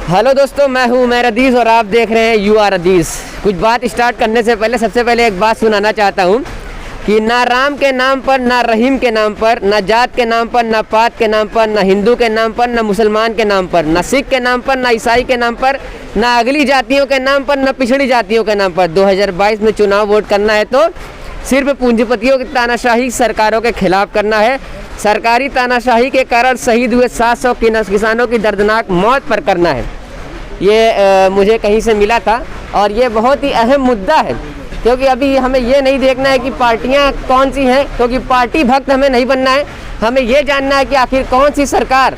Hello दोस्तों, मैं हूं उमैर अदीज़ और आप देख रहे हैं यू आर अदीज़। कुछ बात स्टार्ट करने से पहले सबसे पहले एक बात सुनाना चाहता हूं कि ना राम के नाम पर, ना रहीम के नाम पर, ना जात के नाम पर, ना पात के नाम पर, ना हिंदू के नाम पर, ना मुसलमान के नाम पर, ना सिख के नाम पर, ना ईसाई के नाम पर, ना अगली जातियों के नाम पर, ना पिछड़ी जातियों के नाम पर 2022 में चुनाव वोट करना है तो सिर्फ पूंजीपतियों की तानाशाही सरकारों के खिलाफ करना है। सरकारी तानाशाही के कारण शहीद हुए 700 किसानों की दर्दनाक मौत पर करना है। ये मुझे कहीं से मिला था और ये बहुत ही अहम मुद्दा है, क्योंकि अभी हमें ये नहीं देखना है कि पार्टियां कौन सी हैं, क्योंकि पार्टी भक्त हमें नहीं बनना है। हमें ये जानना है कि आखिर कौन सी सरकार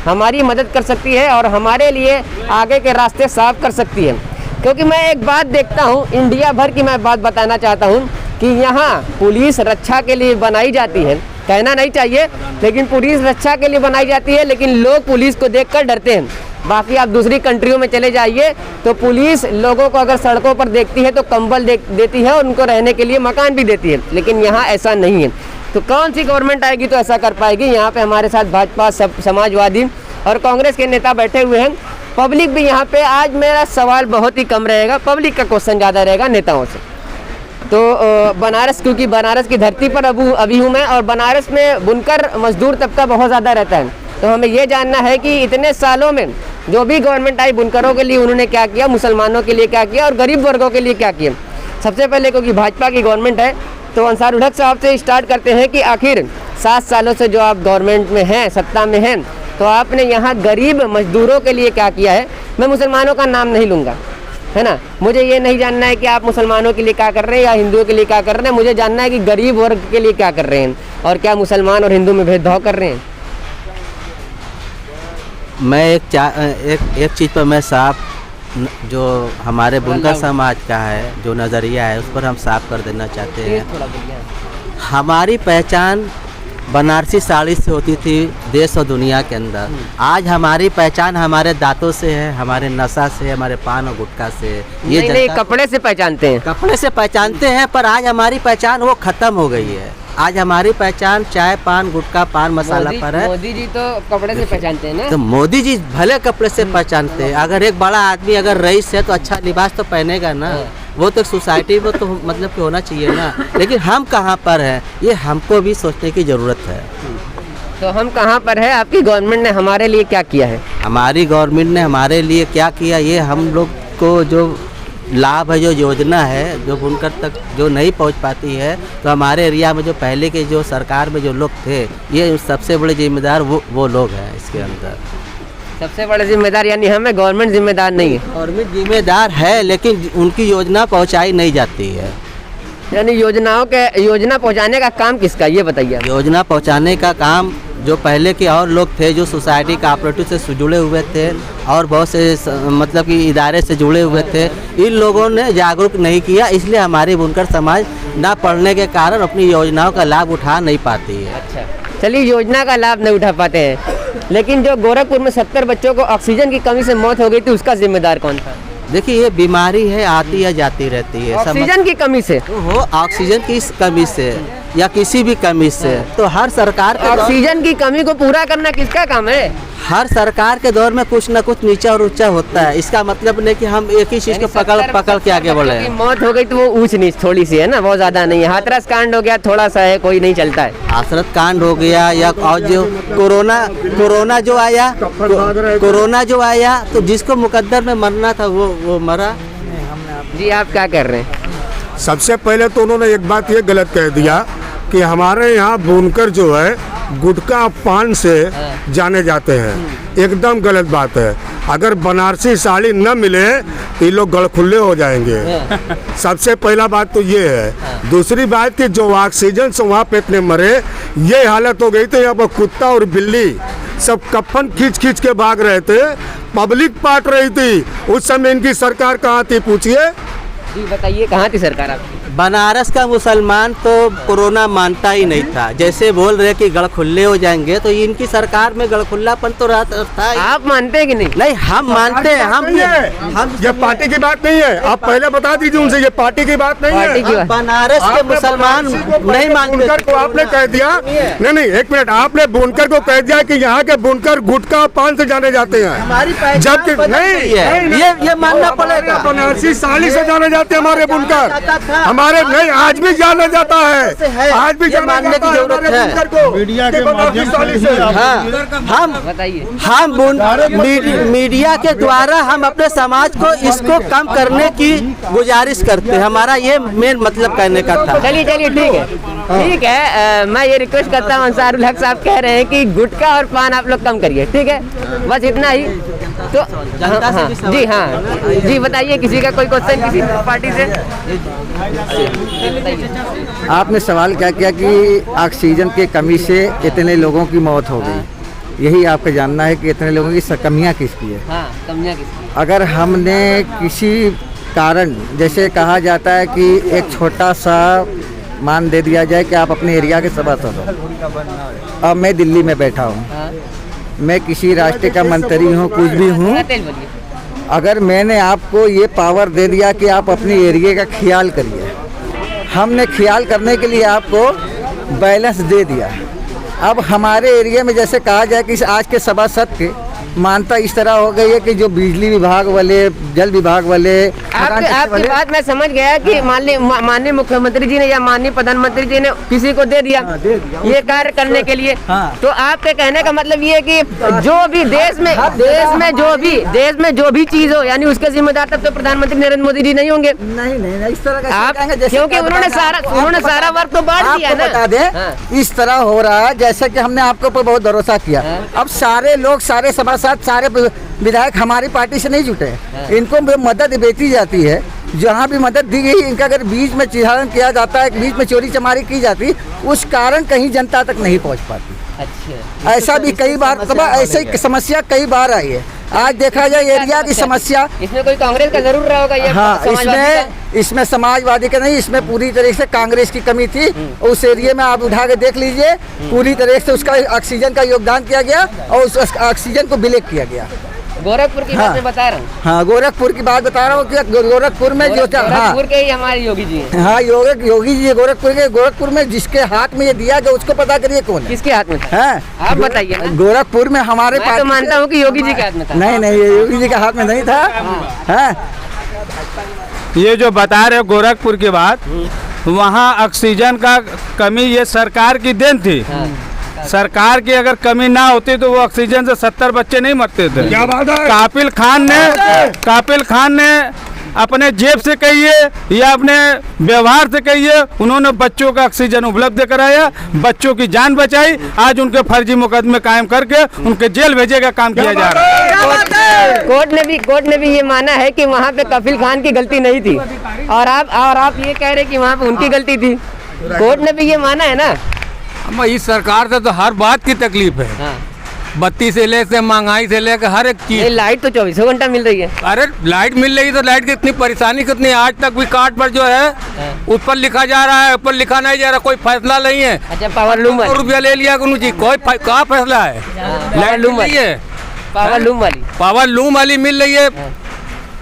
हमारी मदद कर सकती है और हमारे लिए आगे के रास्ते साफ कर सकती है। क्योंकि मैं एक बात देखता हूँ, इंडिया भर की मैं बात बताना चाहता हूँ कि यहाँ पुलिस रक्षा के लिए बनाई जाती है, कहना नहीं चाहिए, लेकिन पुलिस रक्षा के लिए बनाई जाती है, लेकिन लोग पुलिस को देखकर डरते हैं। बाकी आप दूसरी कंट्रियों में चले जाइए तो पुलिस लोगों को अगर सड़कों पर देखती है तो कंबल देती है और उनको रहने के लिए मकान भी देती है, लेकिन यहाँ ऐसा नहीं है। तो कौन सी गवर्नमेंट आएगी तो ऐसा कर पाएगी? यहाँ पे हमारे साथ भाजपा, समाजवादी और कांग्रेस के नेता बैठे हुए हैं, पब्लिक भी यहाँ पे। आज मेरा सवाल बहुत ही कम रहेगा, पब्लिक का क्वेश्चन ज़्यादा रहेगा नेताओं से। तो बनारस, क्योंकि बनारस की धरती पर अभी हूँ मैं, और बनारस में बुनकर मजदूर तबका बहुत ज़्यादा रहता है। तो हमें ये जानना है कि इतने सालों में जो भी गवर्नमेंट आई, बुनकरों के लिए उन्होंने क्या किया, मुसलमानों के लिए क्या किया और गरीब वर्गों के लिए क्या किया। सबसे पहले क्योंकि भाजपा की गवर्नमेंट है तो अंसारुल हक साहब से स्टार्ट करते हैं कि आखिर 7 सालों से जो आप गवर्नमेंट में हैं, सत्ता में हैं, तो आपने यहाँ गरीब मजदूरों के लिए क्या किया है। मैं मुसलमानों का नाम नहीं लूँगा, है ना। मुझे ये नहीं जानना है कि आप मुसलमानों के लिए क्या कर रहे हैं या हिंदुओं के लिए क्या कर रहे हैं। मुझे जानना है कि गरीब वर्ग के लिए क्या कर रहे हैं और क्या मुसलमान और हिंदू में भेदभाव कर रहे हैं। मैं एक चीज़ पर मैं साफ, जो हमारे बुनकर समाज का है जो नज़रिया है, उस पर हम साफ कर देना चाहते हैं। हमारी पहचान बनारसी साड़ी से होती थी देश और दुनिया के अंदर। आज हमारी पहचान हमारे दांतों से है, हमारे नशा से, हमारे पान और गुटखा से। ये नहीं, कपड़े से पहचानते हैं, कपड़े से पहचानते हैं, पर आज हमारी पहचान वो ख़त्म हो गई है। आज हमारी पहचान चाय, पान, गुटखा, पान मसाला पर है। मोदी जी तो कपड़े से पहचानते हैं ना। तो मोदी जी भले कपड़े से पहचानते हैं, अगर एक बड़ा आदमी अगर रईस है तो अच्छा लिबास तो पहनेगा ना, वो तो सोसाइटी में तो मतलब कि होना चाहिए ना। लेकिन हम कहाँ पर हैं, ये हमको भी सोचने की ज़रूरत है। तो हम कहाँ पर है? आपकी गवर्नमेंट ने हमारे लिए क्या किया है? हमारी गवर्नमेंट ने हमारे लिए क्या किया, ये हम लोग को जो लाभ है, जो योजना है, जो बुनकर तक जो नहीं पहुंच पाती है, तो हमारे एरिया में जो पहले के जो सरकार में जो लोग थे, ये सबसे बड़े जिम्मेदार वो लोग हैं इसके अंदर। सबसे बड़े जिम्मेदार यानी हमें, गवर्नमेंट जिम्मेदार नहीं है? गवर्नमेंट जिम्मेदार है, लेकिन उनकी योजना पहुंचाई नहीं जाती है। यानी योजना पहुंचाने का काम किसका, ये बताइए। योजना पहुंचाने का काम जो पहले के और लोग थे, जो सोसाइटी कोऑपरेटिव से जुड़े हुए थे और बहुत से मतलब कि इदारे से जुड़े हुए थे, इन लोगों ने जागरूक नहीं किया, इसलिए हमारी बुनकर समाज ना पढ़ने के कारण अपनी योजनाओं का लाभ उठा नहीं पाती है। अच्छा, चलिए, योजना का लाभ नहीं उठा पाते हैं, लेकिन जो गोरखपुर में 70 बच्चों को ऑक्सीजन की कमी से मौत हो गई थी, उसका जिम्मेदार कौन था? देखिए, ये बीमारी है, आती है जाती रहती है। ऑक्सीजन की कमी से हो, ऑक्सीजन की कमी से या किसी भी कमी से, तो हर सरकार के ऑक्सीजन की कमी को पूरा करना किसका काम है? हर सरकार के दौर में कुछ न कुछ नीचा और ऊंचा होता है। इसका मतलब नहीं कि हम एक ही चीज को पकड़ के आगे बढ़े। मौत हो गई तो वो ऊंच नीच थोड़ी सी है ना, बहुत ज्यादा नहीं है। हाथरस कांड हो गया, थोड़ा सा है, कोई नहीं चलता है। हाथरस कांड हो गया, या और जो कोरोना जो आया तो जिसको मुकद्दर में मरना था वो मरा। जी, आप क्या कर रहे हैं? सबसे पहले तो उन्होंने एक बात ये गलत कह दिया कि हमारे यहाँ बुनकर जो है गुटखा पान से जाने जाते हैं। एकदम गलत बात है। अगर बनारसी साड़ी न मिले तो ये लोग गलखुल्ले हो जाएंगे। सबसे पहला बात तो ये है। दूसरी बात कि जो ऑक्सीजन से वहाँ पे इतने मरे, ये हालत हो गई थी, यहाँ पर कुत्ता और बिल्ली सब कफन खींच के भाग रहे थे, पब्लिक पाट रही थी। उस समय इनकी सरकार कहाँ थी, पूछिए। जी बताइए, कहाँ थी सरकार आपकी? बनारस का मुसलमान तो कोरोना मानता ही नहीं था। जैसे बोल रहे कि गढ़खुल्ले हो जाएंगे, तो इनकी सरकार में गढ़खुल्लापन तो था ही। आप मानते हैं कि नहीं? नहीं, हम मानते हैं। हम ये पार्टी की बात नहीं है, आप पहले बता दीजिए उनसे, ये पार्टी की बात नहीं पार्टी की है। बात। बनारस के मुसलमान नहीं मानते। बुनकर को आपने कह दिया, नहीं एक मिनट, आपने बुनकर को कह दिया कि यहाँ के बुनकर गुटखा पान से जाने जाते हैं। हमारी पहचान जबकि बदल गई है। ये मानना पड़ेगा। बनारसी साड़ी से जाने जाते हैं हमारे बुनकर, हमारे नहीं, आज भी जाना जाता है, आज भी जाना मानने जाता की है जरूरत हमारे है। बुनकर को मीडिया के कि बनारसी माध्यम साड़ी से से। हाँ, बताइए। मीडिया के द्वारा हम अपने समाज को इसको कम करने की गुजारिश करते हैं। हमारा ये मेन मतलब कहने का था। चलिए ठीक है, ठीक है। मैं ये रिक्वेस्ट करता हूँ, अंसारुल हक साहब कह रहे हैं कि गुटखा और पान आप लोग कम करिए, ठीक है, बस इतना ही। तो जनता से भी सवाल जी हाँ जी, बताइए किसी का कोई क्वेश्चन किसी पार्टी से? आपने सवाल क्या किया कि ऑक्सीजन की कमी से इतने लोगों की मौत हो गई, यही आपका जानना है कि इतने लोगों की कमियां किसकी है? हाँ, कमियाँ किसकी? अगर हमने किसी कारण, जैसे कहा जाता है कि एक छोटा सा मान दे दिया जाए कि आप अपने एरिया के सभासद हो, अब मैं दिल्ली में बैठा हूँ, हाँ, मैं किसी राष्ट्र का मंत्री हूँ, कुछ भी हूँ, तेल बोलिए। अगर मैंने आपको ये पावर दे दिया कि आप अपने एरिया का ख्याल करिए, हमने ख्याल करने के लिए आपको बैलेंस दे दिया। अब हमारे एरिया में जैसे कहा जाए कि आज के सभासद के मानता इस तरह हो गई है कि जो बिजली विभाग वाले, जल विभाग वाले, आपकी बात मैं समझ गया कि माननीय मुख्यमंत्री जी ने या माननीय प्रधानमंत्री जी ने किसी को दे दिया ये कार्य करने के लिए। तो आपके कहने का मतलब ये है कि जो भी देश में जो भी चीज हो, यानी उसके जिम्मेदार तब तो प्रधानमंत्री नरेंद्र मोदी जी नहीं होंगे। नहीं इस तरह का आप, कहेंगे, जैसे क्योंकि उन्होंने सारा वर्क तो बांट दिया आपको ना। बता दें, इस तरह हो रहा है जैसे कि हमने आपके ऊपर बहुत भरोसा किया। अब सारे लोग, सारे सभासद, सारे विधायक हमारी पार्टी से नहीं जुटे हैं, इनको मदद बेची जाती है। जहाँ भी मदद दी गई, इनका अगर बीच में चिढ़ान किया जाता है, बीच में चोरी चमारी की जाती, उस कारण कहीं जनता तक नहीं पहुँच पाती। अच्छा, ऐसा भी कई बार, ऐसी समस्या कई बार आई है। आज देखा जाए एरिया की समस्या, इसमें कोई कांग्रेस का जरूर रहा होगा ये। हाँ, इसमें समाजवादी का नहीं, इसमें पूरी तरह से कांग्रेस की कमी थी। उस एरिया में आप उठा के देख लीजिए, पूरी तरह से उसका ऑक्सीजन का योगदान किया गया और उस ऑक्सीजन को विलेक किया गया। गोरखपुर की बात मैं बता रहा हूँ। हाँ, गोरखपुर की बात बता रहा हूँ कि गोरखपुर में जो था, हाँ, गोरखपुर के ही हमारे योगी जी हैं। हाँ, योगी जी गोरखपुर में जिसके हाथ में ये दिया गया उसको पता करिए कौन है, किसके हाथ में था? हाँ, आप बताइए ना। गोरखपुर में हमारे मैं तो मानता हूँ कि योगी जी के हाथ में था। नहीं, ये योगी जी के हाथ में नहीं था। हाँ, ये जो बता रहे हो गोरखपुर की बात, वहाँ ऑक्सीजन का कमी ये सरकार की देन थी। सरकार की अगर कमी ना होती तो वो ऑक्सीजन से 70 बच्चे नहीं मरते थे। क्या बात है? कापिल खान ने अपने जेब से कहिए या अपने व्यवहार से कहिए, उन्होंने बच्चों का ऑक्सीजन उपलब्ध कराया, बच्चों की जान बचाई। आज उनके फर्जी मुकदमे कायम करके उनके जेल भेजे का काम किया जा रहा है। कोर्ट ने भी ये माना है कि वहाँ पे कपिल खान की गलती नहीं थी, और आप ये कह रहे कि वहाँ पे उनकी गलती थी। कोर्ट ने भी ये माना है ना। इस सरकार से तो हर बात की तकलीफ है। हाँ। बत्ती से लेकर महंगाई से लेकर हर एक ये चीज। लाइट तो 24 घंटा मिल रही है। अरे लाइट मिल रही तो लाइट की इतनी परेशानी कितनी, आज तक भी कार्ड पर जो है ऊपर लिखा जा रहा है, ऊपर लिखा नहीं जा रहा, कोई फैसला नहीं है। अच्छा, पावर लूम वाली। रुपया ले लिया जी, कोई कहाँ फैसला है? लाइट लूम मिल रही है, पावर लूम वाली मिल रही है,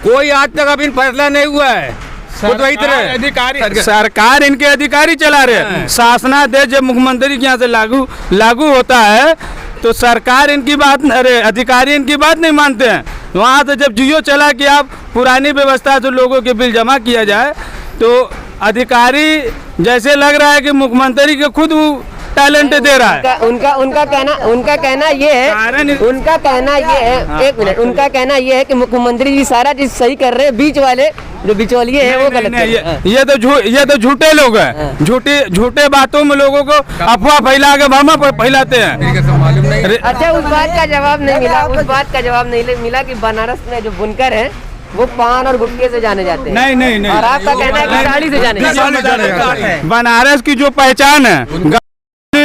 कोई आज तक अभी फैसला नहीं हुआ है। सरकार इनके अधिकारी चला रहे हैं। शासनादेश जब मुख्यमंत्री के यहाँ से लागू होता है तो सरकार इनकी बात, अरे अधिकारी इनकी बात नहीं मानते हैं। वहाँ से जब जियो चला कि आप पुरानी व्यवस्था से लोगों के बिल जमा किया जाए, तो अधिकारी जैसे लग रहा है कि मुख्यमंत्री के खुद टैलेंट दे रहा है। उनका कहना ये है, एक मिनट, उनका कहना ये है कि मुख्यमंत्री जी सारा चीज सही कर रहे हैं, बीच वाले जो बिचौलिए हैं वो गलत है। ये तो झूठे लोग हैं, झूठे बातों में लोगों को अफवाह फैला के भ्रम फैलाते हैं। अच्छा, उस बात का जवाब नहीं मिला कि बनारस में जो बुनकर हैं वो पान और गुटखे से जाने जाते हैं। नहीं। और आपका कहना है कि साड़ी से जाने जाते हैं। बनारस की जो पहचान है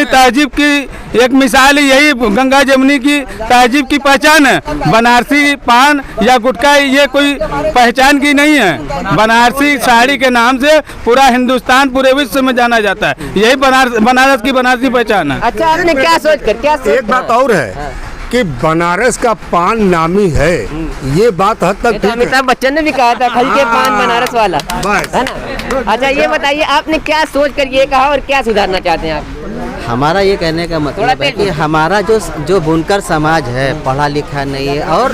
की तहजीब की एक मिसाल ही यही गंगा जमुनी की तहजीब की पहचान है। बनारसी पान या गुटखा ये कोई पहचान की नहीं है। बनारसी साड़ी के नाम से पूरा हिंदुस्तान पूरे विश्व में जाना जाता है। यही बनारस की बनारसी पहचान है। अच्छा, आपने क्या सोच कर एक बात और है कि बनारस का पान नामी है, ये बात हद तक ठीक है। अमिताभ बच्चन ने भी कहा था खल के पान बनारस वाला, बस। है ना। अच्छा, ये बताइए आपने क्या सोच कर ये कहा और क्या सुधारना चाहते हैं आप? हमारा ये कहने का मतलब है कि हमारा जो बुनकर समाज है पढ़ा लिखा नहीं है और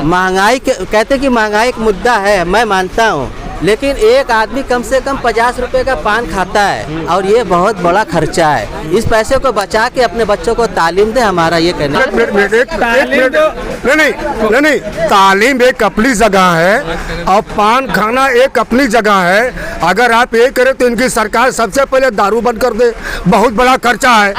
महंगाई कहते हैं कि महंगाई एक मुद्दा है, मैं मानता हूँ, लेकिन एक आदमी कम से कम 50 रुपए का पान खाता है और ये बहुत बड़ा खर्चा है। इस पैसे को बचा के अपने बच्चों को तालीम दे, हमारा ये कहना नहीं, तालीम एक अपनी जगह है और पान खाना एक अपनी जगह है। अगर आप ये करें तो इनकी सरकार सबसे पहले दारू बंद कर दे, बहुत बड़ा खर्चा है।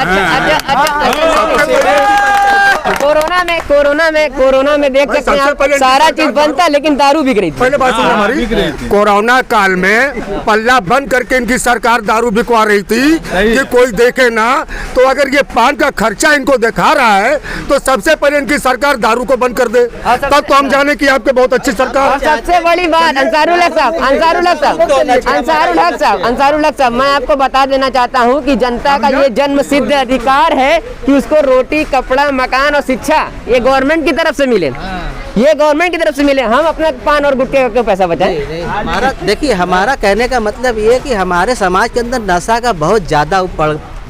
कोरोना में देख सकते हैं आप, सारा चीज बनता लेकिन दारू बिक रही थी। पहले बात सुनो हमारी, कोरोना काल में पल्ला बंद करके इनकी सरकार दारू बिकवा रही थी कि कोई देखे ना। तो अगर ये पान का खर्चा इनको दिखा रहा है तो सबसे पहले इनकी सरकार दारू को बंद कर दे, तब तो हम जाने की आपके बहुत अच्छी सरकार। सबसे बड़ी बात अंसारुल हक साहब, मैं आपको बता देना चाहता हूँ कि जनता का ये जन्म सिद्ध अधिकार है कि उसको रोटी, कपड़ा, मकान और शिक्षा ये गवर्नमेंट की तरफ से मिले। ये गवर्नमेंट की तरफ से मिले, हम अपना पान और गुटखे का पैसा बचाएं। हमारा देखिए, हमारा कहने का मतलब ये है कि हमारे समाज के अंदर नशा का बहुत ज्यादा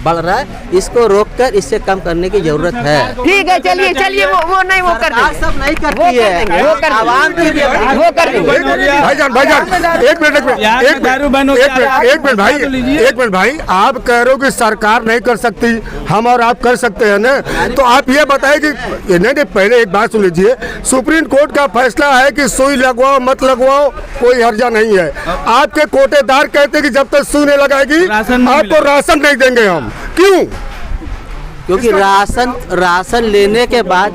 बढ़ रहा है, इसको रोककर इससे कम करने की जरूरत है। ठीक है, चलिए वो नहीं, वो कर देंगे, सब नहीं करती है, वो कर आवाम की भी वो कर देंगे। भाईजान एक मिनट भाई, आप कह रहे हो कि सरकार नहीं कर सकती, हम और आप कर सकते हैं ना। तो आप ये बताइए कि नहीं, पहले एक बात सुन लीजिए, सुप्रीम कोर्ट का फैसला है कि सुई लगवाओ मत लगवाओ, कोई हर्जा नहीं है। आपके कोटेदार कहते हैं कि जब तक सुई नहीं लगाएगी आपको राशन नहीं देंगे हम। क्यों? क्योंकि राशन लेने के बाद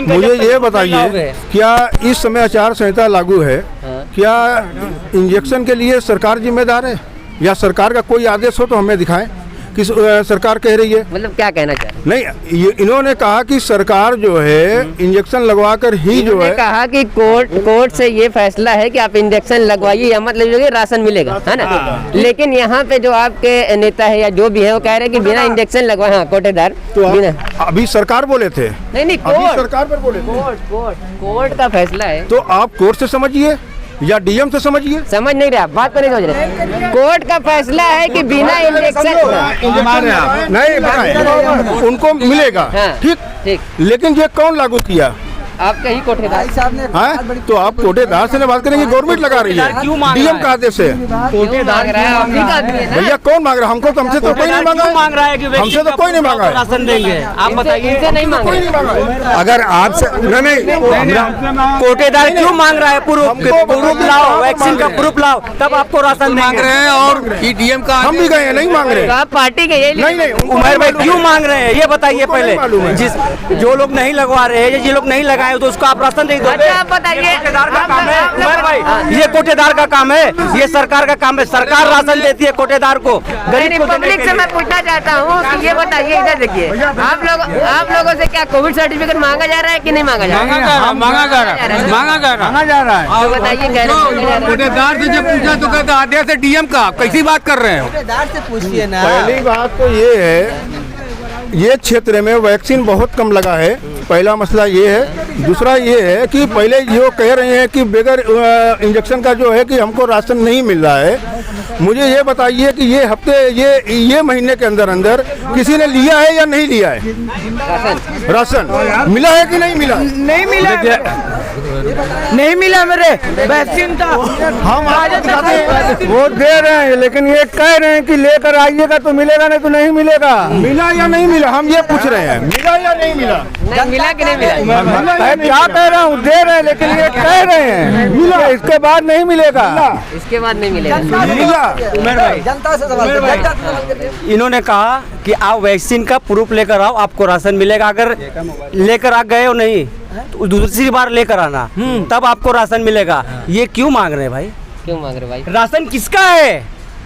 मुझे ये बताइए, क्या इस समय आचार संहिता लागू है? क्या इंजेक्शन के लिए सरकार जिम्मेदार है या सरकार का कोई आदेश हो तो हमें दिखाएं कि सरकार कह रही है? मतलब क्या कहना चाह रहे हैं? नहीं, इन्होंने कहा कि सरकार जो है इंजेक्शन लगवाकर ही जो है, कहा कि कोर्ट से ये फैसला है कि आप इंजेक्शन लगवाइए या मत लगवाइए, राशन मिलेगा, है ना। लेकिन यहाँ पे जो आपके नेता है या जो भी है वो कह रहे हैं कि बिना इंजेक्शन लगवाए, हाँ कोटेदार तो अभी सरकार बोले थे, नहीं अभी सरकार पर बोले थे। कोर्ट का फैसला है, तो आप कोर्ट से समझिए या डीएम से समझिए। समझ नहीं रहा, बात पर नहीं समझ रहे। कोर्ट का फैसला है कि बिना इंजेक्शन नहीं बताएं, उनको मिलेगा, ठीक। लेकिन ये कौन लागू किया? आपका ही कोटेदार साहब ने हाँ, तो आप कोटेदार से बात करेंगे, गवर्नमेंट लगा रही है, डीएम का आदेश है। कोटेदार भैया कौन मांग रहा है? हमको तो हमसे तो कोई नहीं मांग रहा है, हमसे तो कोई नहीं मांगा है। राशन देंगे, आप बताइए, इनसे नहीं मांग रहे। अगर आपसे नहीं, कोटेदार क्यों मांग रहा है? प्रूफ लाओ, वैक्सीन का प्रूफ लाओ, तब आपको राशन मांग रहे हैं। और डीएम का हम भी गए हैं, नहीं मांग रहे। आप पार्टी के यही नहीं, उमर भाई क्यों मांग रहे हैं ये बताइए पहले। जो लोग नहीं लगवा रहे हैं, जो लोग नहीं लगाए तो उसको आप राशन नहीं दोगे? आप बताइए, कोटेदार का काम है उमर भाई, ये कोटेदार का काम है, ये सरकार का काम है। सरकार राशन देती है कोटेदार को। गरीब पब्लिक से मैं पूछना चाहता हूँ कि ये बताइए, इधर देखिए, आप लोगों से क्या कोविड सर्टिफिकेट मांगा जा रहा है कि नहीं मांगा जा रहा है? मांगा जा रहा है। तो बताइए, कोटेदार से जब पूछा तो कहता आदेश है डीएम का, कैसी बात कर रहे हैं? कोटेदार से पूछिए ना। पहली बात तो ये है, ये क्षेत्र में वैक्सीन बहुत कम लगा है, पहला मसला ये है। दूसरा ये है कि पहले जो कह रहे हैं कि बगैर इंजेक्शन का जो है कि हमको राशन नहीं मिल रहा है। मुझे ये बताइए कि ये हफ्ते ये महीने के अंदर अंदर किसी ने लिया है या नहीं लिया है? राशन मिला है कि नहीं मिला? नहीं मिला, नहीं मिला मेरे वैक्सीन का। हम वो दे रहे हैं, लेकिन ये कह रहे हैं कि लेकर आइएगा तो मिलेगा, नहीं तो नहीं मिलेगा। मिला या नहीं मिला, हम ये पूछ रहे हैं, मिला या नहीं मिला? मिला कि नहीं मिला? मैं क्या कह रहा हूँ, दे रहे हैं, लेकिन ये कह रहे हैं मिला, इसके बाद नहीं मिलेगा। इसके बाद नहीं मिलेगा। जनता से सवाल। इन्होंने कहा कि आप वैक्सीन का प्रूफ लेकर आओ, आपको राशन मिलेगा। अगर लेकर आ गए हो नहीं तो दूसरी बार लेकर आना, तब आपको राशन मिलेगा। ये क्यों मांग रहे हैं भाई? क्यों मांग रहे भाई? राशन किसका है?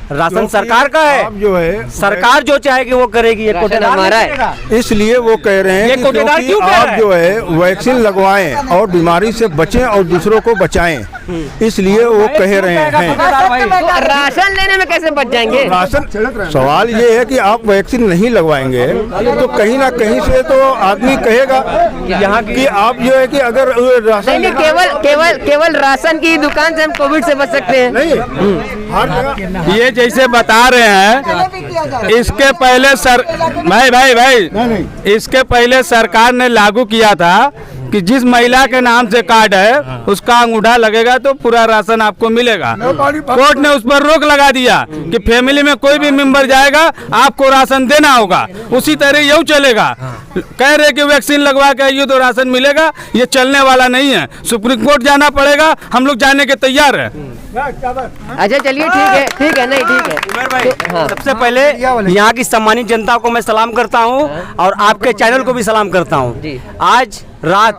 राशन सरकार का है, आप जो है सरकार जो चाहेगी वो करेगी, ये राशन कोटेदार हमारा नहीं है। करेगा। इसलिए वो कह रहे हैं ये कि कोटेदार क्योंकि क्यों कह आप रहा है? जो है वैक्सीन लगवाएं और बीमारी से बचें और दूसरों को बचाएं, इसलिए वो कह रहे हैं। कोटेदार भाई, तो राशन लेने में कैसे बच जाएंगे? राशन सवाल ये है कि आप वैक्सीन नहीं लगवाएंगे तो कहीं ना कहीं से तो आदमी कहेगा यहाँ कि आप जो है कि अगर राशन नहीं, केवल राशन की दुकान से हम कोविड से बच सकते हैं। नहीं हर जगह ये जैसे बता रहे हैं, इसके पहले भाई इसके पहले सरकार ने लागू किया था कि जिस महिला के नाम से कार्ड है उसका अंगूठा लगेगा तो पूरा राशन आपको मिलेगा। कोर्ट ने उस पर रोक लगा दिया कि फैमिली में कोई भी मेंबर जाएगा आपको राशन देना होगा, उसी तरह यही चलेगा। कह रहे कि वैक्सीन लगवा के आइए तो राशन मिलेगा, ये चलने वाला नहीं है। सुप्रीम कोर्ट जाना पड़ेगा, हम लोग जाने के तैयार है। अच्छा चलिए ठीक है नहीं ठीक है। उमर भाई, सबसे पहले यहाँ की सम्मानित जनता को मैं सलाम करता हूँ और आपके चैनल को भी सलाम करता हूँ। आज रात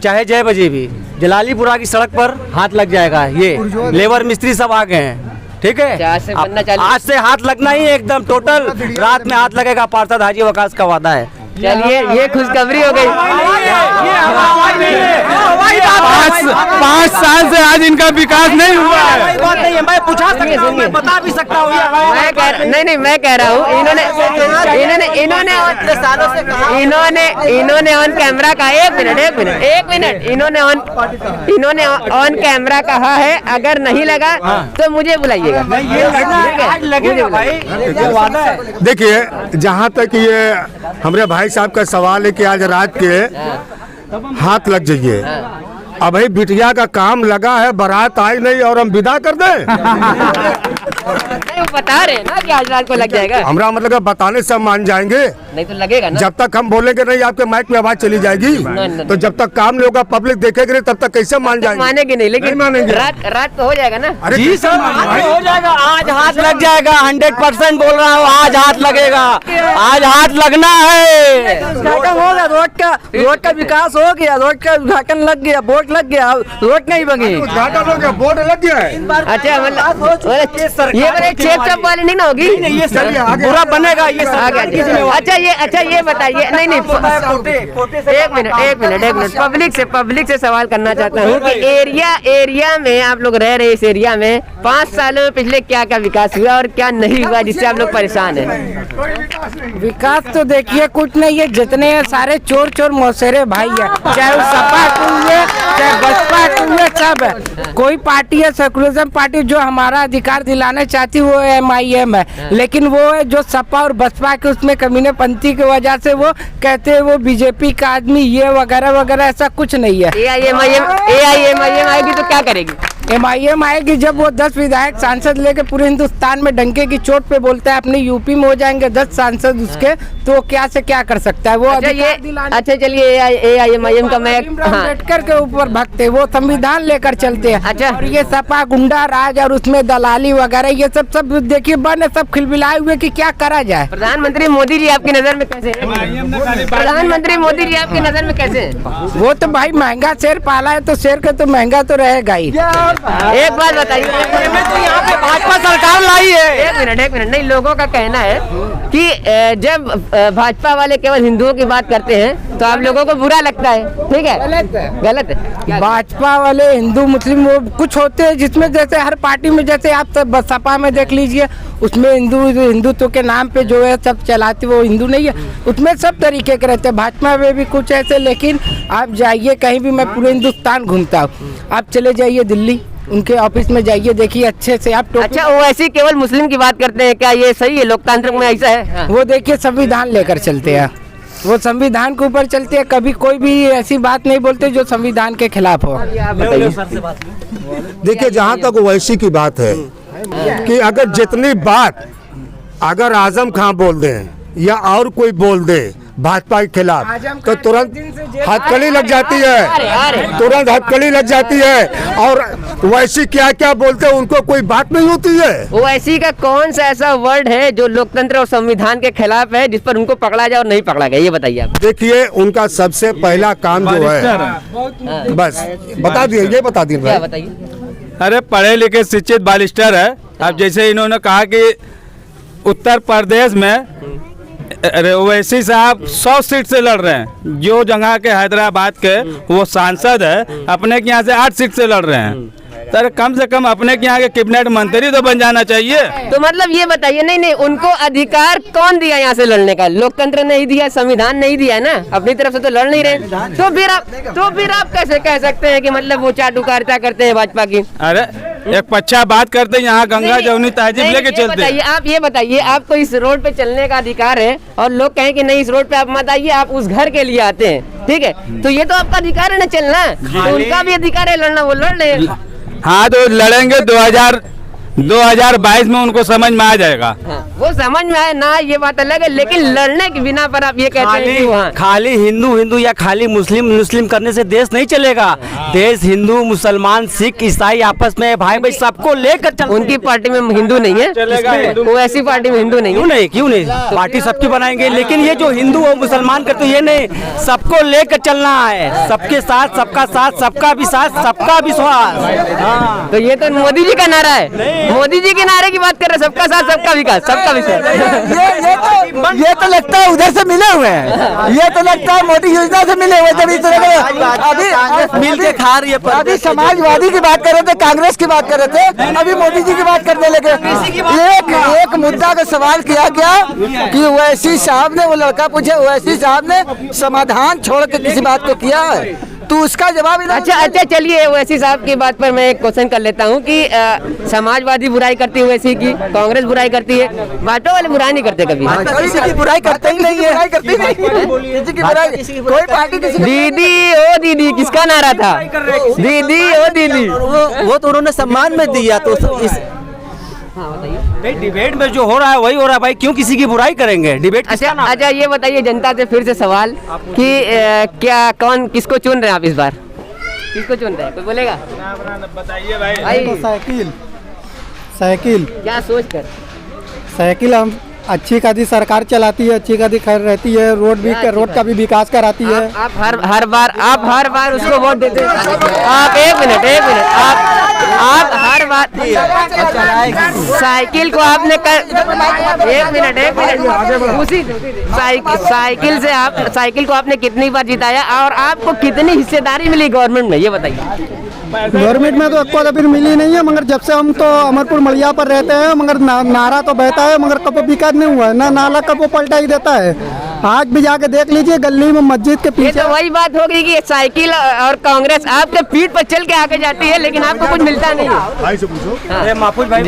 चाहे 6 बजे भी जलालीपुरा की सड़क पर हाथ लग जाएगा, ये लेबर मिस्त्री सब आ गए हैं, ठीक है। आज से बनना चालू। आज से हाथ लगना ही एकदम टोटल, रात में हाथ लगेगा। पार्षद हाजी वकास का वादा है। चलिए ये खुशखबरी हो गई। 5 साल से आज इनका विकास नहीं हुआ है। बात नहीं है, मैं पूछा सकता हूँ, मैं बता भी सकता हूँ। मैं कह रहा हूँ इन्होंने ऑन कैमरा कहा, एक मिनट इन्होंने ऑन कैमरा कहा है अगर नहीं लगा तो मुझे बुलाइएगा। आज लगेगा भाई, ये वादा है। देखिए, जहाँ तक ये हमारे भाई साहब का सवाल है कि आज रात के हाथ लग जाइए, अब भाई बिटिया का काम लगा है, बारात आई नहीं और हम विदा कर दें। नहीं, बता रहे हैं ना कि आज रात को लग जाएगा। हमारा मतलब है बताने से हम मान जाएंगे, नहीं तो लगेगा ना। जब तक हम बोलेंगे नहीं आपके माइक में आवाज चली जाएगी, तो जब तक काम नहीं होगा, पब्लिक देखेगी नहीं, तब तक कैसे मान जाएंगे? मानेंगे नहीं, लेकिन नहीं मानेंगे। रात तो हो जाएगा ना। अरे जी सर, हो जाएगा। आज हाथ लग जाएगा, 100% बोल रहा हूँ। आज हाथ लगेगा, आज हाथ लगना है। उद्घाटन हो गया, रोड का विकास हो गया, रोड का उद्घाटन लग गया, बोर्ड लग गया, रोड नहीं बनी। उद्घाटन हो गया, बोर्ड लग गया है। अच्छा मतलब ये वाले चेक चप वाली नहीं ना होगी? ये सर पूरा बनेगा, ये अच्छा ये बताइए। नहीं एक मिनट पब्लिक से सवाल करना चाहता हूँ कि एरिया में आप लोग रह रहे, इस एरिया में 5 सालों में पिछले क्या क्या विकास हुआ और क्या नहीं हुआ जिससे आप लोग परेशान हैं? विकास तो देखिए कुछ नहीं है, जितने सारे चोर मौसेरे भाई है, चाहे वो सपा के हुए चाहे बसपा के हुए, सब है। कोई पार्टी है सेकुलरिज्म पार्टी जो हमारा अधिकार दिलाना चाहती वो MIM है, लेकिन वो है जो सपा और बसपा के उसमें कमीने पंथी की वजह से वो कहते हैं वो बीजेपी का आदमी ये वगैरह वगैरह, ऐसा कुछ नहीं है। AIMIM आएगी तो क्या करेगी? MIM आएगी जब वो 10 विधायक सांसद लेके पूरे हिंदुस्तान में डंके की चोट पे बोलता है अपने यूपी में हो जाएंगे 10 सांसद उसके, तो क्या से क्या कर सकता है वो? अच्छा चलिए AIMIM का मैं अम्बेडकर के ऊपर भक्त है, वो संविधान लेकर चलते हैं। अच्छा। और ये सपा गुंडा राज और उसमें दलाली वगैरह ये सब देखिए बन सब खिलबिलाए हुए कि क्या करा जाए। प्रधानमंत्री मोदी जी आपकी नजर में कैसे हैं? प्रधानमंत्री मोदी जी आपकी नजर में कैसे हैं? वो तो भाई महंगा शेर पाला है तो शेर का तो महंगा तो रहेगा ही। एक बात बताइए, तो यहाँ पे भाजपा सरकार लाई है। एक मिनट नहीं, लोगों का कहना है कि जब भाजपा वाले केवल हिंदुओं की बात करते हैं तो आप लोगों को बुरा लगता है, ठीक है? गलत है। भाजपा वाले हिंदू मुस्लिम वो कुछ होते हैं जिसमें जैसे हर पार्टी में, जैसे आप सब सपा में देख लीजिए उसमें हिंदुत्व के नाम पे जो है सब चलाते वो हिंदू नहीं है, उसमें सब तरीके के रहते हैं। भाजपा में भी कुछ ऐसे, लेकिन आप जाइए कहीं भी, मैं पूरे हिंदुस्तान घूमता हूँ, आप चले जाइए दिल्ली उनके ऑफिस में जाइए, देखिए अच्छे से आप। अच्छा वो ऐसी केवल मुस्लिम की बात करते हैं क्या? ये सही है? लोकतांत्रिक में ऐसा है? वो देखिए संविधान लेकर चलते हैं, वो संविधान के ऊपर चलते हैं, कभी कोई भी ऐसी बात नहीं बोलते जो संविधान के खिलाफ हो। देखिए, जहाँ तक वैसी की बात है कि अगर जितनी बात अगर आजम खां बोल दें या और कोई बोल दे भाजपा के खिलाफ तो तुरंत हथकड़ी लग जाती है, तुरंत हथकड़ी लग जाती है। और वैसी क्या क्या बोलते हैं उनको कोई बात नहीं होती है। ओवैसी का कौन सा ऐसा वर्ड है जो लोकतंत्र और संविधान के खिलाफ है जिस पर उनको पकड़ा जाए और नहीं पकड़ा गया, ये बताइए आप। देखिए, उनका सबसे पहला काम जो है, बस बता दिए, ये बता दिए। बताइए। अरे पढ़े लिखे शिक्षित बालिस्टर है, अब जैसे इन्होंने कहा कि उत्तर प्रदेश में ओवैसी साहब 100 सीट से लड़ रहे हैं, जो जगह के हैदराबाद के वो सांसद है अपने के यहाँ से 8 सीट से लड़ रहे हैं। सर कम से कम अपने के यहाँ के कैबिनेट मंत्री तो बन जाना चाहिए। तो मतलब ये बताइए, नहीं उनको अधिकार कौन दिया यहाँ से लड़ने का? लोकतंत्र नहीं दिया, संविधान नहीं दिया है ना, अपनी तरफ से तो लड़ नहीं रहे। तो फिर आप कैसे कह सकते हैं कि मतलब वो चाटुकारिता करते हैं भाजपा की? अरे एक पच्छा बात करते हैं, यहाँ गंगा जमुनी तहजीब लेके चलते हैं। आप ये बताइए, आपको इस रोड पे चलने का अधिकार है और लोग कहें कि नहीं इस रोड पे आप मत आइए, आप उस घर के लिए आते हैं, ठीक है, तो ये तो आपका अधिकार है ना चलना, तो उनका भी अधिकार है लड़ना, वो लड़ रहे हैं। हाँ तो लड़ेंगे 2022 में, उनको समझ में आ जाएगा। हाँ, वो समझ में आए ना, ये बात अलग है, लेकिन लड़ने के बिना पर आप ये कहते हैं कि वहाँ खाली हिंदू या खाली मुस्लिम करने से देश नहीं चलेगा। देश हिंदू मुसलमान सिख ईसाई आपस में भाई सबको लेकर चल। उनकी पार्टी में हिंदू नहीं है, वो ऐसी पार्टी में हिंदू नहीं है। क्यों नहीं पार्टी सबकी बनाएंगे, लेकिन ये जो हिंदू और मुसलमान करते ये नहीं, सबको लेकर चलना है, सबके साथ सबका साथ, सबका विश्वास सबका विश्वास। तो ये तो मोदी जी का नारा है, मोदी जी के नारे की बात कर रहे हैं, सबका साथ सबका विकास सबका विश्वास। ये तो लगता है उधर से मिले हुए हैं, ये तो लगता है मोदी योजना से मिले हुए। जब इस तरह अभी मिलके खा रही है। अभी समाजवादी की बात कर रहे थे, कांग्रेस की बात कर रहे थे, अभी मोदी जी की बात करने लगे। एक मुद्दा का सवाल किया गया कि ओवैसी साहब ने, वो लड़का पूछे ओवैसी साहब ने समाधान छोड़ के किसी बात को किया है, तो उसका जवाब अच्छा चलिए, ओवैसी साहब की बात पर मैं एक क्वेश्चन कर लेता हूँ कि समाजवादी बुराई करती है ओवैसी की, कांग्रेस बुराई करती है, भाजपा वाले बुराई नहीं करते कभी? किसी की बुराई करते ही नहीं है, किसी की बुराई, कोई पार्टी किसी। दीदी ओ दीदी किसका नारा था? दीदी ओ दीदी, वो तो उन्होंने सम्मान में दिया। तो इस भाई डिबेट में जो हो रहा है वही हो रहा है भाई, क्यों किसी की बुराई करेंगे? डिबेट अच्छा ये बताइए जनता से फिर से सवाल कि क्या कौन किसको चुन रहे हैं आप इस बार? किसको चुन रहे हैं, कोई बोलेगा? बताइए भाई। साइकिल क्या सोच कर? साइकिल हम अच्छी खासी सरकार चलाती है, अच्छी खासी खैर रहती है, रोड का भी विकास कराती है। आप हर बार उसको वोट देते हैं। आप एक मिनट आप हर बार साइकिल को आपने एक मिनट उसी साइकिल को आपने कितनी बार जिताया और आपको कितनी हिस्सेदारी मिली गवर्नमेंट में, ये बताइए। गवर्नमेंट में तो आपको अभी मिली नहीं है, मगर जब से हम तो अमरपुर मलिया पर रहते हैं, मगर नारा तो बहता है, मगर कब विकास नहीं हुआ है ना, नाला कब वो पलटा ही देता है। आज भी जाके देख लीजिए गली में मस्जिद के पीछे। तो वही बात होगी कि साइकिल और कांग्रेस आपके पीठ पर चल के आगे जाती है, लेकिन आपको कुछ मिलता नहीं है। भाई से पूछो। महफूज भाई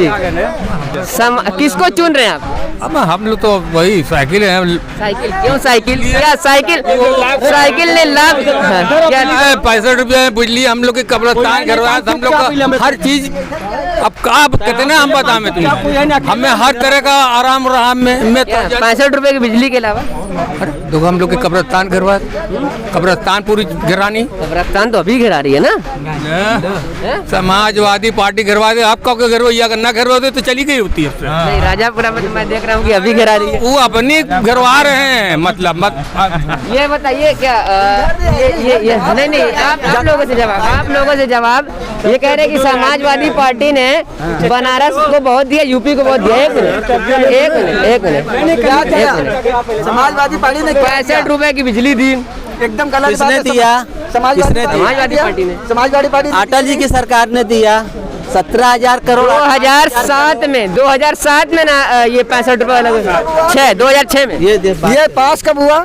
किसको चुन रहे हैं आप? अब हम लोग तो वही साइकिल है। साइकिल क्यों? क्या साइकिल ने लाभ क्या? 65 रुपया बिजली, हम लोग के कब्रिस्तान घरवाया, हम लोग का हर चीज। अब कहा कितना हम बताएं तुम्हें, हमें हर तरह का आराम रहा में 65 रुपए की बिजली के अलावा देखो हम लोग के कब्रिस्तान घरवा, कब्रिस्तान पूरी गिरानी। कब्रिस्तान तो अभी गिरा रही है ना, समाजवादी पार्टी घरवा दे, आपका क्या घरवा, या ना घरवा दे तो चली गई होती है। नहीं राजापुरा में तो मैं देख रहा हूँ कि अभी गिरा रही है। वो अपनी घरवा रहे हैं, मतलब ये बताइए क्या ये नहीं आप लोगों से जवाब ये कह रहे हैं कि समाजवादी पार्टी ने बनारस को बहुत दिया, यूपी को बहुत दिया। एक मिनट समाजवादी पार्टी ने 65 रुपए की बिजली दी, एकदम गलत किसने दिया? समाजवादी पार्टी ने। समाजवादी पार्टी अटल जी की सरकार ने दिया 17,000 करोड़। 2007 में ना ये 65 रुपए वाला 2006 में ये पास कब हुआ?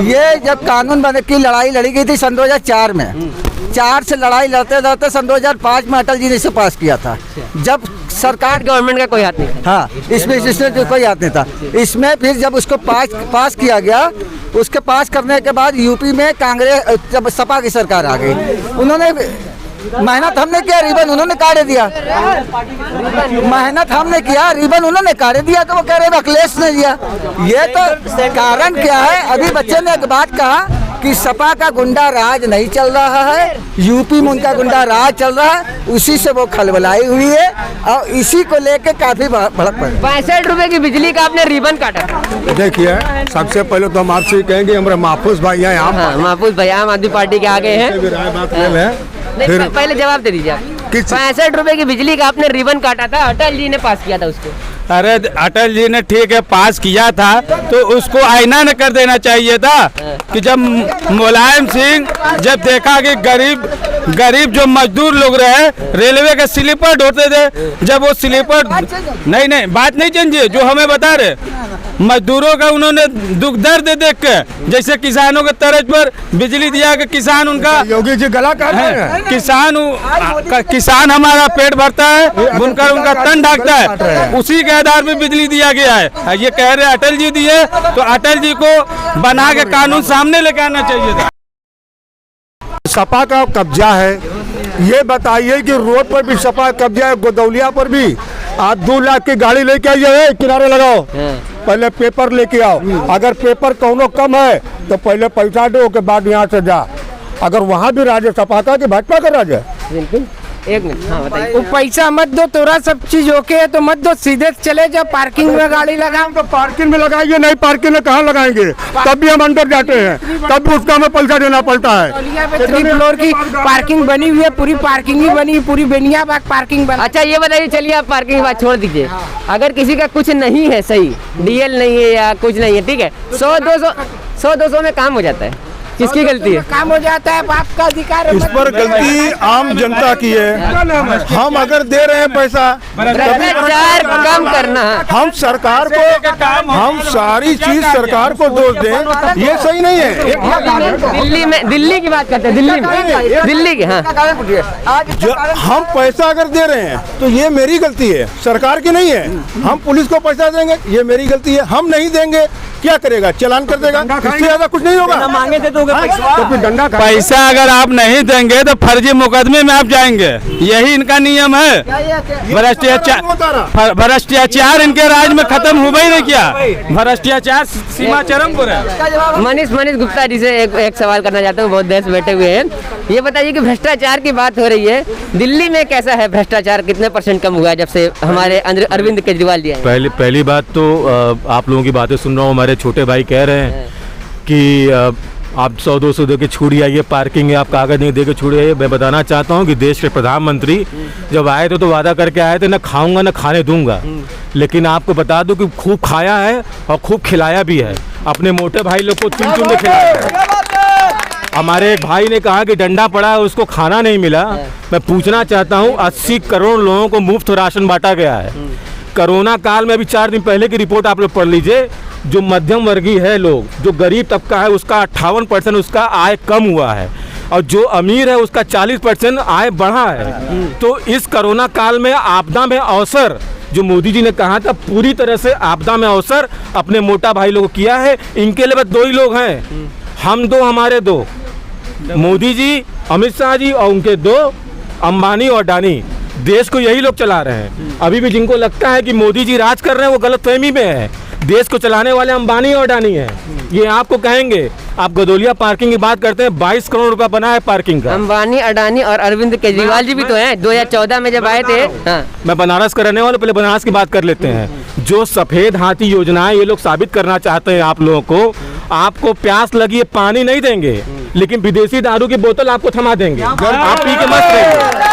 ये जब कानून बने की लड़ाई लड़ी गई थी सन 2004 में, 4 से लड़ाई लड़ते सन 2005 में अटल जी ने इसे पास किया था, जब सरकार गवर्नमेंट का कोई हाथ नहीं। हाँ, इसमें कोई हाथ नहीं था। इसमें फिर जब उसको पास किया गया, उसके पास करने के बाद यूपी में कांग्रेस, जब सपा की सरकार आ गई, उन्होंने मेहनत हमने किया, रिबन उन्होंने काट दिया। मेहनत हमने किया, रिबन उन्होंने काट दिया, तो वो कह रहे अखिलेश ने दिया। ये तो कारण क्या है? अभी बच्चे ने एक बात कहा कि सपा का गुंडा राज नहीं चल रहा है, यूपी में उनका गुंडा राज चल रहा है, उसी से वो खलबलाई हुई है और इसी को लेके काफी भड़क पड़ी। 65 रुपए की बिजली का आपने रिबन काटा। देखिए, सबसे पहले तो हम आपसे कहेंगे हमारे महफूज भाई हैं, महफूज भाई आम आदमी पार्टी के आगे हैं। बात ले लें, नहीं, पहले जवाब दे दीजिए आप। 65 रुपए की बिजली का आपने रिबन काटा था, अटल जी ने पास किया था उसको। अरे अटल जी ने ठीक है पास किया था, तो उसको आईना न कर देना चाहिए था कि जब मुलायम सिंह जब देखा कि गरीब जो मजदूर लोग रहे रेलवे के स्लीपर ढोते थे, जब वो स्लीपर नहीं बात नहीं चेंजिए, जो हमें बता रहे मजदूरों का उन्होंने दुख दर्द देख के, जैसे किसानों के तर्ज पर बिजली दिया कि किसान उनका योगी जी गला काट रहे हैं। किसान हमारा पेट भरता है, बुनकर उनका तन ढकता है, उसी के आधार पे बिजली दिया गया है। ये कह रहे अटल जी दिए, तो अटल जी को बना के कानून सामने लेके आना चाहिए था। सपा का कब्जा है, ये बताइए कि रोड पर भी सपा कब्जा है, गोदौलिया पर भी। आप 2 लाख की गाड़ी लेके आइए, किनारे लगाओ, पहले पेपर लेके आओ। अगर पेपर कौनो कम है तो पहले पैसा दो, के बाद यहाँ से जा। अगर वहाँ भी राज सपा का कि भाजपा का राज है? बिल्कुल। एक मिनट, हाँ बताइए। वो पैसा मत दो, तोरा सब चीज ओके है तो मत दो, सीधे चले जाओ पार्किंग में गाड़ी लगाओ। तो पार्किंग में लगाइए, नहीं पार्किंग में कहाँ लगाएंगे? तब भी हम अंदर जाते हैं, तब भी उसका हमें पैसा देना पड़ता है। 3 फ्लोर की पार्किंग बनी हुई है, पूरी पार्किंग ही बनी, पूरी बेनिया बाग पार्किंग बना। अच्छा ये बताइए, चलिए आप पार्किंग की बात छोड़ दीजिए, अगर किसी का कुछ नहीं है, सही डीएल नहीं है या कुछ नहीं है, ठीक है, 100-200 में काम हो जाता है, किसकी गलती है? काम हो जाता है, बाप का अधिकार है। इस पर गलती आम जनता की है। हम अगर दे रहे हैं पैसा, भ्रष्टाचार कम करना, हम सरकार को, हम सारी चीज सरकार को दोष दें, ये सही नहीं है। दिल्ली की बात करते हैं, दिल्ली की, हाँ। हम पैसा अगर दे रहे हैं तो ये मेरी गलती है, सरकार की नहीं है। हम पुलिस को पैसा देंगे, ये मेरी गलती है। हम नहीं देंगे, क्या करेगा? चालान कर देगा, इससे ज्यादा कुछ नहीं होगा। मांगे थे तो पैसा अगर आप नहीं देंगे तो फर्जी मुकदमे में आप जाएंगे, यही इनका नियम है। भ्रष्टाचार इनके राज में खत्म हुआ ही नहीं, क्या भ्रष्टाचार सीमा चरम पर है। मनीष गुप्ता जी से एक सवाल करना चाहता हूँ, बहुत देर से बैठे हुए हैं। ये बताइए कि भ्रष्टाचार की बात हो रही है, दिल्ली में कैसा है भ्रष्टाचार, कितने % कम हुआ है जब से हमारे अरविंद केजरीवाल जी आए? पहली बात तो आप लोगों की बातें सुन रहा हूँ, हमारे छोटे भाई कह रहे हैं कि आप 100-200 दे के छूट आइए, पार्किंग है, आप कागज नहीं दे के छूट आइए। मैं बताना चाहता हूँ कि देश के प्रधानमंत्री जब आए थे तो वादा करके आए थे, ना खाऊंगा ना खाने दूंगा, लेकिन आपको बता दूं कि खूब खाया है और खूब खिलाया भी है। अपने मोटे भाई लोग को चुन चुन के खिलाया है। हमारे एक भाई ने कहा कि डंडा पड़ा है, उसको खाना नहीं मिला। मैं पूछना चाहता हूँ, 80 करोड़ लोगों को मुफ्त राशन बांटा गया है। कोरोना काल में अभी 4 दिन पहले की रिपोर्ट आप लोग पढ़ लीजिए, जो मध्यम वर्गीय है लोग, जो गरीब तबका है, उसका 58% उसका आय कम हुआ है, और जो अमीर है उसका 40% आय बढ़ा है। तो इस कोरोना काल में आपदा में अवसर, जो मोदी जी ने कहा था, पूरी तरह से आपदा में अवसर अपने मोटा भाई लोगों को किया है। इनके लिए बस 2 ही लोग हैं, हम 2 हमारे 2, मोदी जी, अमित शाह जी, और उनके 2 अंबानी और अडानी। देश को यही लोग चला रहे हैं। अभी भी जिनको लगता है कि मोदी जी राज कर रहे हैं, वो गलतफहमी में है। देश को चलाने वाले अंबानी और अडानी हैं, ये आपको कहेंगे। आप गदौलिया पार्किंग की बात करते हैं, 22 करोड़ रुपया बना है पार्किंग का। अंबानी, अडानी और अरविंद केजरीवाल जी भी तो हैं, 2014 में जब आए थे। हाँ। मैं बनारस का रहने वाला, पहले बनारस की बात कर लेते हैं। जो सफेद हाथी योजनाएं ये लोग साबित करना चाहते हैं आप लोगों को, आपको प्यास लगी है, पानी नहीं देंगे, लेकिन विदेशी दारू की बोतल आपको थमा देंगे, आप पी के मस्त रहेंगे।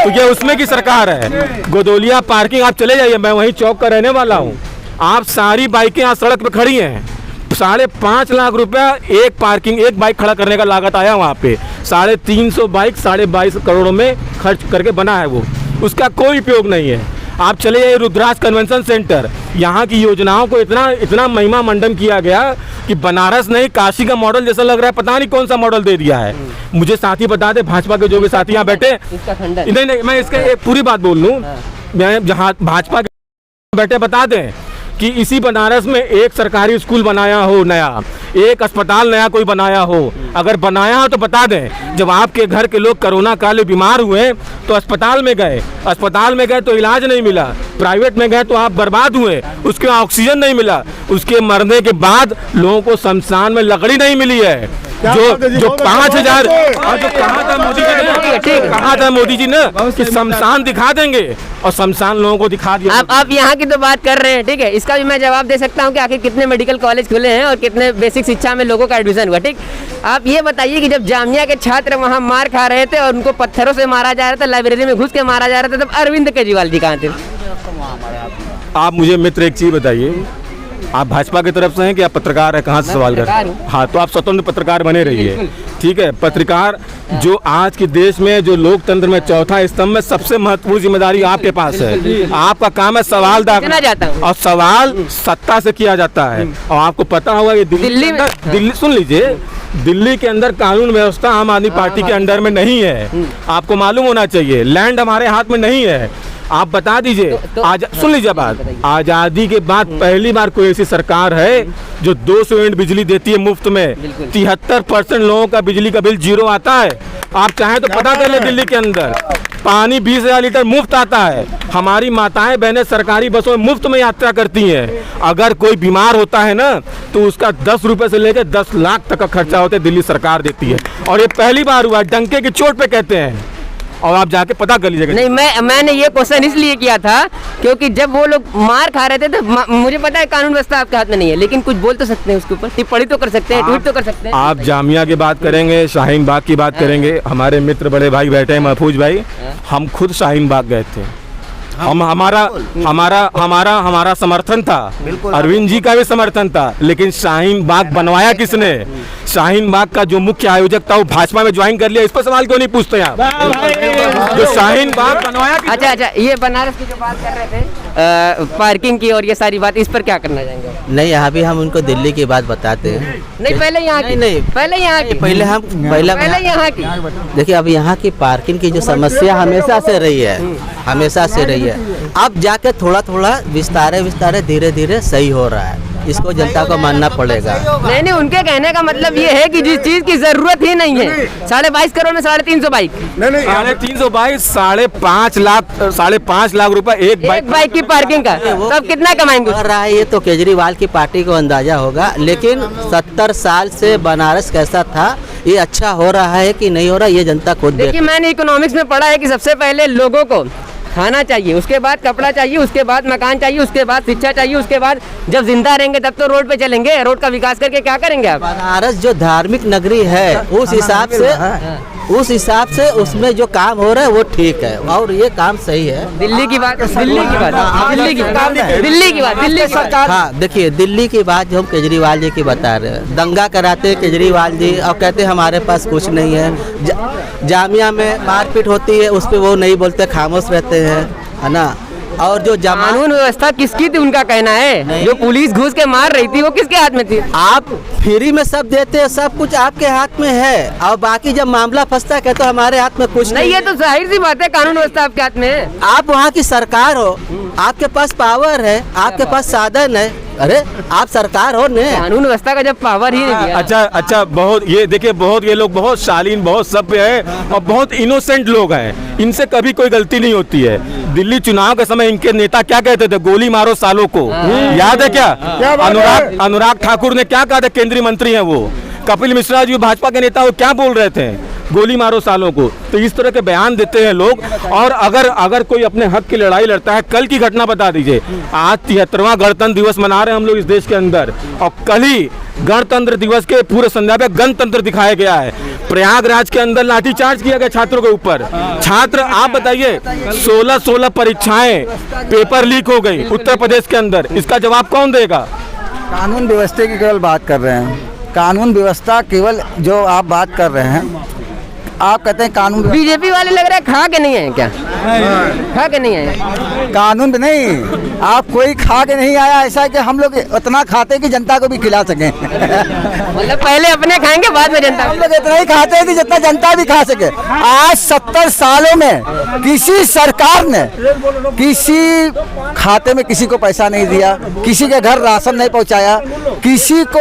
तो ये उसमें की सरकार है। गदौलिया पार्किंग आप चले जाइए, मैं वहीं चौक का रहने वाला हूँ। आप सारी बाइकें यहाँ सड़क पे खड़ी हैं, 5.5 लाख रुपया एक बाइक खड़ा करने का लागत आया वहाँ पे। 350 बाइक 22.5 करोड़ में खर्च करके बना है वो, उसका कोई उपयोग नहीं है। आप चले जाइए रुद्राज कन्वेंशन सेंटर, यहाँ की योजनाओं को इतना महिमा मंडन किया गया कि बनारस नहीं, काशी का मॉडल जैसा लग रहा है, पता नहीं कौन सा मॉडल दे दिया है। मुझे साथी बता दे, भाजपा के जो भी साथी यहाँ बैठे, नहीं मैं इसका एक पूरी बात बोल लूँ, मैं जहाँ भाजपा के बैठे बता दें कि इसी बनारस में एक सरकारी स्कूल बनाया हो नया, एक अस्पताल नया कोई बनाया हो, अगर बनाया हो तो बता दें। जब आपके घर के लोग कोरोना काल में बीमार हुए तो अस्पताल में गए तो इलाज नहीं मिला, प्राइवेट में गए तो आप बर्बाद हुए, उसके ऑक्सीजन नहीं मिला, उसके मरने के बाद लोगों को शमशान में लकड़ी नहीं मिली है। जो 5,000 जो कहा था मोदी जी ने, कहा था मोदी जी ने कि शमशान दिखा देंगे, और शमशान लोगों को दिखा दिया। आप यहाँ की तो बात कर रहे हैं, ठीक है, इसका भी मैं जवाब दे सकता हूँ कि आखिर कितने मेडिकल कॉलेज खुले हैं और कितने बेसिक शिक्षा में लोगों का एडमिशन हुआ। ठीक, आप ये बताइए कि जब जामिया के छात्र वहाँ मार खा रहे थे और उनको पत्थरों से मारा जा रहा था, लाइब्रेरी में घुस के मारा जा रहा था, तब अरविंद केजरीवाल जी कहाँ थे? आप मुझे मित्र एक चीज बताइए, आप भाजपा की तरफ से हैं कि आप पत्रकार हैं? कहाँ से सवाल कर रहे हैं? हाँ, तो आप स्वतंत्र पत्रकार बने रहिए, ठीक है। पत्रकार जो आज के देश में जो लोकतंत्र में चौथा स्तंभ में सबसे महत्वपूर्ण जिम्मेदारी आपके पास है। आपका काम है सवाल दाखिल, और सवाल सत्ता से किया जाता है। और आपको पता होगा कि दिल्ली सुन लीजिए, दिल्ली के अंदर कानून व्यवस्था आम आदमी पार्टी के अंडर में नहीं है। आपको मालूम होना चाहिए, लैंड हमारे हाथ में नहीं है। आप बता दीजिए, सुन लीजिए बात, आज़ादी के बाद पहली बार कोई ऐसी सरकार है जो 200 यूनिट बिजली देती है मुफ्त में। 73% लोगों का बिजली का बिल जीरो आता है। आप चाहें तो पता कर ले, दिल्ली के अंदर पानी 20,000 लीटर मुफ्त आता है। हमारी माताएं बहनें सरकारी बसों में मुफ्त में यात्रा करती हैं। अगर कोई बीमार होता है ना, तो उसका 10 रुपए से लेकर 10 लाख तक का खर्चा होता है, दिल्ली सरकार देती है। और ये पहली बार हुआ, डंके की चोट पे कहते हैं, और आप जाके पता कर लीजिएगा। नहीं, मैंने ये क्वेश्चन इसलिए किया था क्योंकि जब वो लोग मार खा रहे थे तो मुझे पता है कानून व्यवस्था आपके हाथ में नहीं है, लेकिन कुछ बोल तो सकते हैं उसके ऊपर, टिप्पणी तो कर सकते हैं, ट्वीट तो कर सकते हैं। आप जामिया की बात करेंगे, शाहीन बाग की बात करेंगे, हमारे मित्र बड़े भाई बैठे हैं महफूज भाई, हम खुद शाहीन बाग गए थे। हमारा समर्थन था, अरविंद जी का भी समर्थन था, लेकिन शाहीन बाग बनवाया किसने? शाहीन बाग का जो मुख्य आयोजक था वो भाजपा में ज्वाइन कर लिया। इस पर सवाल क्यों नहीं पूछते आप? जो शाहीन बाग बनवाया अच्छा, ये बनारस की जो बात कर रहे थे पार्किंग की और ये सारी बात, इस पर क्या करना चाहेंगे? नहीं, अभी हम उनको दिल्ली की बात बताते हैं। नहीं, पहले यहाँ की, नहीं, पहले यहाँ की, पहले यहाँ की। देखिए, अब यहाँ की पार्किंग की जो समस्या हमेशा से रही है, हमेशा से रही है। अब जाके थोड़ा थोड़ा विस्तारे धीरे धीरे सही हो रहा है, इसको जनता को मानना पड़ेगा। नहीं, उनके कहने का मतलब ये है कि जिस चीज की जरूरत ही नहीं है, 22.5 करोड़ में 350 बाइक, 350 बाइक, 5.5 लाख रुपए एक बाइक की पार्किंग का, तब कितना कमाएंगे? कर रहा है ये तो केजरीवाल की पार्टी को अंदाजा होगा, लेकिन 70 साल से बनारस कैसा था, ये अच्छा हो रहा है कि नहीं हो रहा, ये जनता खुद देखिए। मैंने इकोनॉमिक्स में पढ़ा है कि सबसे पहले लोगों को खाना चाहिए, उसके बाद कपड़ा चाहिए, उसके बाद मकान चाहिए, उसके बाद शिक्षा चाहिए, उसके बाद जब जिंदा रहेंगे तब तो रोड पे चलेंगे। रोड का विकास करके क्या करेंगे आप? बनारस जो धार्मिक नगरी है, उस हिसाब से उसमें जो काम हो रहा है वो ठीक है, और ये काम सही है। दिल्ली की बात हाँ, देखिए, दिल्ली की बात जो हम केजरीवाल जी की बता रहे हैं, दंगा कराते केजरीवाल जी और कहते हमारे पास कुछ नहीं है। जामिया में मारपीट होती है, उस पर वो नहीं बोलते, खामोश रहते हैं, है ना। और जो कानून व्यवस्था किसकी थी, उनका कहना है? जो पुलिस घुस के मार रही थी वो किसके हाथ में थी? आप फ्री में सब देते हैं, सब कुछ आपके हाथ में है, और बाकी जब मामला फंसता है कहते हमारे हाथ में कुछ नहीं। ये तो जाहिर सी बात है, कानून व्यवस्था आपके हाथ में है। आप वहाँ की सरकार हो, आपके पास पावर है, आपके पास साधन है, अरे आप सरकार हो ने। कानून व्यवस्था का जब पावर ही नहीं है। अच्छा, बहुत ये देखिए, बहुत ये लोग बहुत शालीन, बहुत सभ्य है और बहुत इनोसेंट लोग हैं, इनसे कभी कोई गलती नहीं होती है। दिल्ली चुनाव के समय इनके नेता क्या कहते थे? गोली मारो सालों को, याद है क्या? अनुराग ठाकुर ने क्या कहा था? केंद्रीय मंत्री हैं वो, कपिल मिश्रा जी भाजपा के नेता, वो क्या बोल रहे थे? गोली मारो सालों को। तो इस तरह के बयान देते हैं लोग। और अगर कोई अपने हक की लड़ाई लड़ता है, कल की घटना बता दीजिए, आज 73वां गणतंत्र दिवस मना रहे हैं हम लोग इस देश के अंदर, और कल ही गणतंत्र दिवस के पूरे संध्या पे गणतंत्र दिखाया गया है। प्रयागराज के अंदर लाठीचार्ज किया गया छात्रों के ऊपर। छात्र, आप बताइए, 16 परीक्षाएं पेपर लीक हो गई उत्तर प्रदेश के अंदर, इसका जवाब कौन देगा? कानून व्यवस्था की केवल बात कर रहे हैं, कानून व्यवस्था केवल जो आप बात कर रहे हैं, आप कहते हैं कानून। बीजेपी वाले लग रहा है खा के नहीं है क्या? खा के नहीं है कानून नहीं, आप कोई खा के नहीं आया, ऐसा है कि हम लोग उतना खाते कि जनता को भी खिला सकें। मतलब पहले अपने खाएंगे, बाद में जनता। हम लोग इतना ही खाते हैं कि जितना जनता भी खा सके। आज 70 सालों में किसी सरकार ने किसी खाते में किसी को पैसा नहीं दिया, किसी के घर राशन नहीं पहुंचाया, किसी को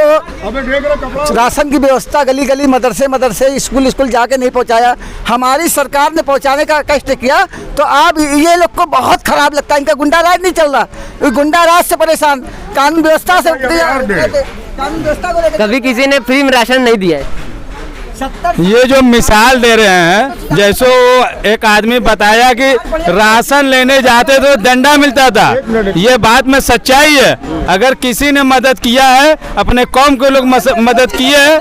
राशन की व्यवस्था गली गली, मदरसे स्कूल जाके नहीं पहुंचाया। हमारी सरकार ने पहुंचाने का कष्ट किया। तो अब ये लोग को बहुत खराब लगता है, इनका गुंडा राज नहीं चल रहा, गुंडा राज से परेशान, कानून व्यवस्था से, कानून व्यवस्था को लेकर कभी किसी ने फ्री में राशन नहीं दिया है। ये जो मिसाल दे रहे हैं, जैसे वो एक आदमी बताया कि राशन लेने जाते तो डंडा मिलता था, ये बात में सच्चाई है। अगर किसी ने मदद किया है, अपने कौम के लोग मदद किए हैं,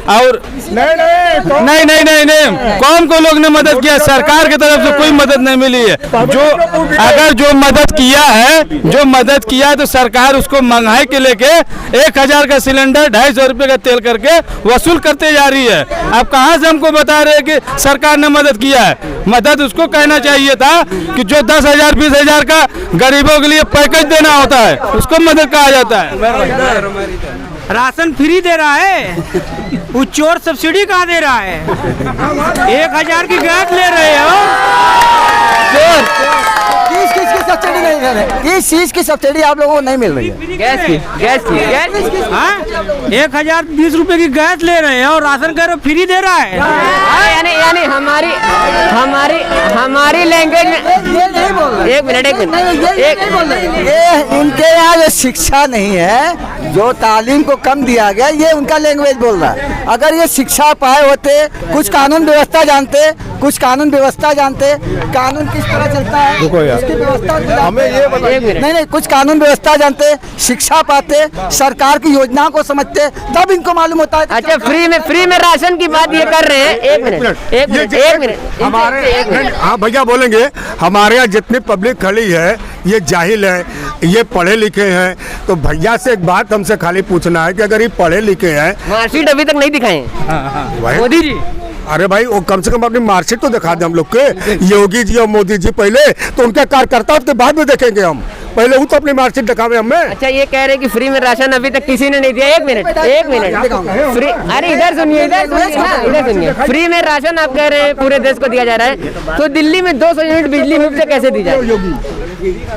और नहीं कौम को लोग ने मदद किया, सरकार की तरफ से कोई मदद नहीं मिली है। जो मदद किया तो सरकार उसको महंगाई के लेके 1000 का सिलेंडर 250 रुपए का तेल करके वसूल करते जा रही है। अब कहाँ से हमको बता रहे हैं कि सरकार ने मदद किया है? मदद उसको कहना चाहिए था कि जो 10,000 20,000 का गरीबों के लिए पैकेज देना होता है, उसको मदद कहा जाता है। राशन फ्री दे रहा है, वो चोर सब्सिडी कहाँ दे रहा है? 1000 की गैस ले रहे हो। किस की सब्सिडी नहीं दे रहे? किस चीज की सब्सिडी आप लोगों को नहीं मिल रही है? गैस की 1020 रुपए की गैस ले रहे हैं और राशन कह रहे हो फ्री दे रहा है। यानी हमारी लैंग्वेज में ये नहीं बोल रहे। एक मिनट ये इनके यहाँ जो शिक्षा नहीं है, जो तालीम को कम दिया गया, ये उनका लैंग्वेज बोल रहा है। अगर ये शिक्षा पाए होते, कुछ कानून व्यवस्था जानते, कानून किस तरह चलता है, उसकी व्यवस्था हमें ये बताइए। नहीं, कुछ कानून व्यवस्था जानते, शिक्षा पाते, सरकार की योजनाओं को समझते, तब इनको मालूम होता है। अच्छा, फ्री में राशन की बात ये कर रहे हैं। एक मिनट हमारे, हाँ भैया बोलेंगे, हमारे यहाँ जितनी पब्लिक खड़ी है ये जाहिल है, ये पढ़े लिखे हैं। तो भैया से एक बात हमसे खाली पूछना है कि अगर ये पढ़े लिखे हैं, मार्कशीट अभी तक नहीं दिखाए मोदी जी। अरे भाई वो कम से कम अपनी मार्कशीट तो दिखा दे हम लोग के। योगी जी और मोदी जी पहले तो उनके कार्यकर्ता उसके बाद में देखेंगे हम, पहले वो तो अपनी मार्कशीट दिखावे हमें। अच्छा, ये कह रहे हैं कि फ्री में राशन अभी तक किसी ने नहीं दिया। एक मिनट फ्री, अरे इधर सुनिए। फ्री में राशन आप कह रहे हैं पूरे देश को दिया जा रहा है, तो दिल्ली में 200 यूनिट बिजली मुफ्त से कैसे दी जाए?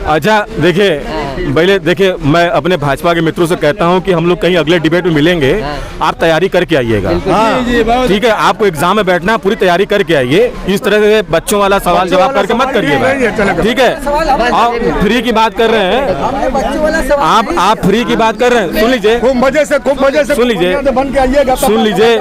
अच्छा देखिए, मैं अपने भाजपा के मित्रों से कहता हूं कि हम लोग कहीं अगले डिबेट में मिलेंगे, आप तैयारी करके आइएगा। ठीक है, आपको एग्जाम में बैठना, पूरी तैयारी करके आइए। इस तरह से बच्चों वाला सवाल जवाब करके मत करिएगा, ठीक है? आप फ्री की बात कर रहे हैं, आप फ्री की बात कर रहे हैं, सुन लीजिए, खूब मजे से सुन लीजिए।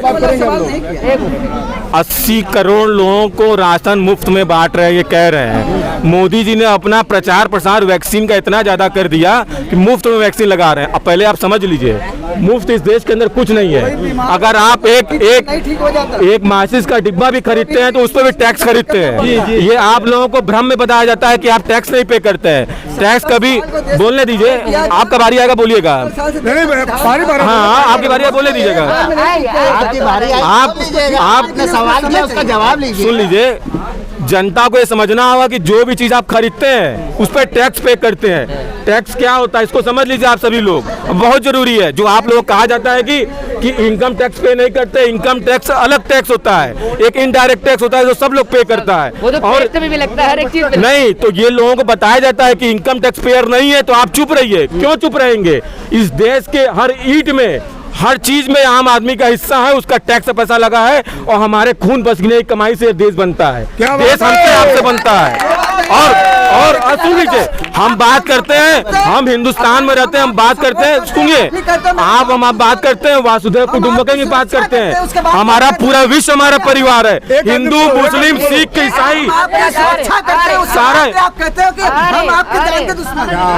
80 करोड़ लोगों को राशन मुफ्त में बांट रहे हैं, ये कह रहे हैं। मोदी जी ने अपना प्रचार प्रसार वैक्सीन का इतना ज्यादा कर दिया कि मुफ्त में वैक्सीन लगा रहे हैं। अब पहले आप समझ लीजिए, मुफ्त इस देश के अंदर कुछ नहीं है। अगर आप एक माचिस का डिब्बा भी खरीदते हैं तो उस पर भी टैक्स खरीदते हैं। ये आप लोगों को भ्रम में बताया जाता है कि आप टैक्स नहीं पे करते हैं। टैक्स कभी, बोलने दीजिए, आपका बारी आएगा बोलिएगा। हाँ, आपकी बारी आएगा बोलने दीजिएगा। आपने सवाल किया, उसका जवाब लीजिए। सुन लीजिए, जनता को ये समझना होगा कि जो भी चीज आप खरीदते हैं उस पर टैक्स पे करते हैं। टैक्स क्या होता है इसको समझ लीजिए आप सभी लोग, बहुत जरूरी है। जो आप लोग कहा जाता है कि इनकम टैक्स पे नहीं करते, इनकम टैक्स अलग टैक्स होता है, एक इनडायरेक्ट टैक्स होता है जो सब लोग पे करता है। वो तो और भी लगता है हर एक चीज नहीं, तो ये लोगों को बताया जाता है कि इनकम टैक्स पेयर नहीं है, तो आप चुप रहिए। क्यों चुप रहेंगे? इस देश के हर ईंट में, हर चीज में आम आदमी का हिस्सा है, उसका टैक्स पैसा लगा है, और हमारे खून पसीने की कमाई से देश बनता है। देश हमसे आपसे बनता है। और सुन लीजिए, हम बात करते हैं, हम हिंदुस्तान में रहते हैं, हम बात करते हैं, सुनिए, हम बात करते हैं वासुदेव कुटुंबकम की बात करते हैं। हमारा पूरा विश्व हमारा परिवार है, हिंदू मुस्लिम सिख ईसाई सारे।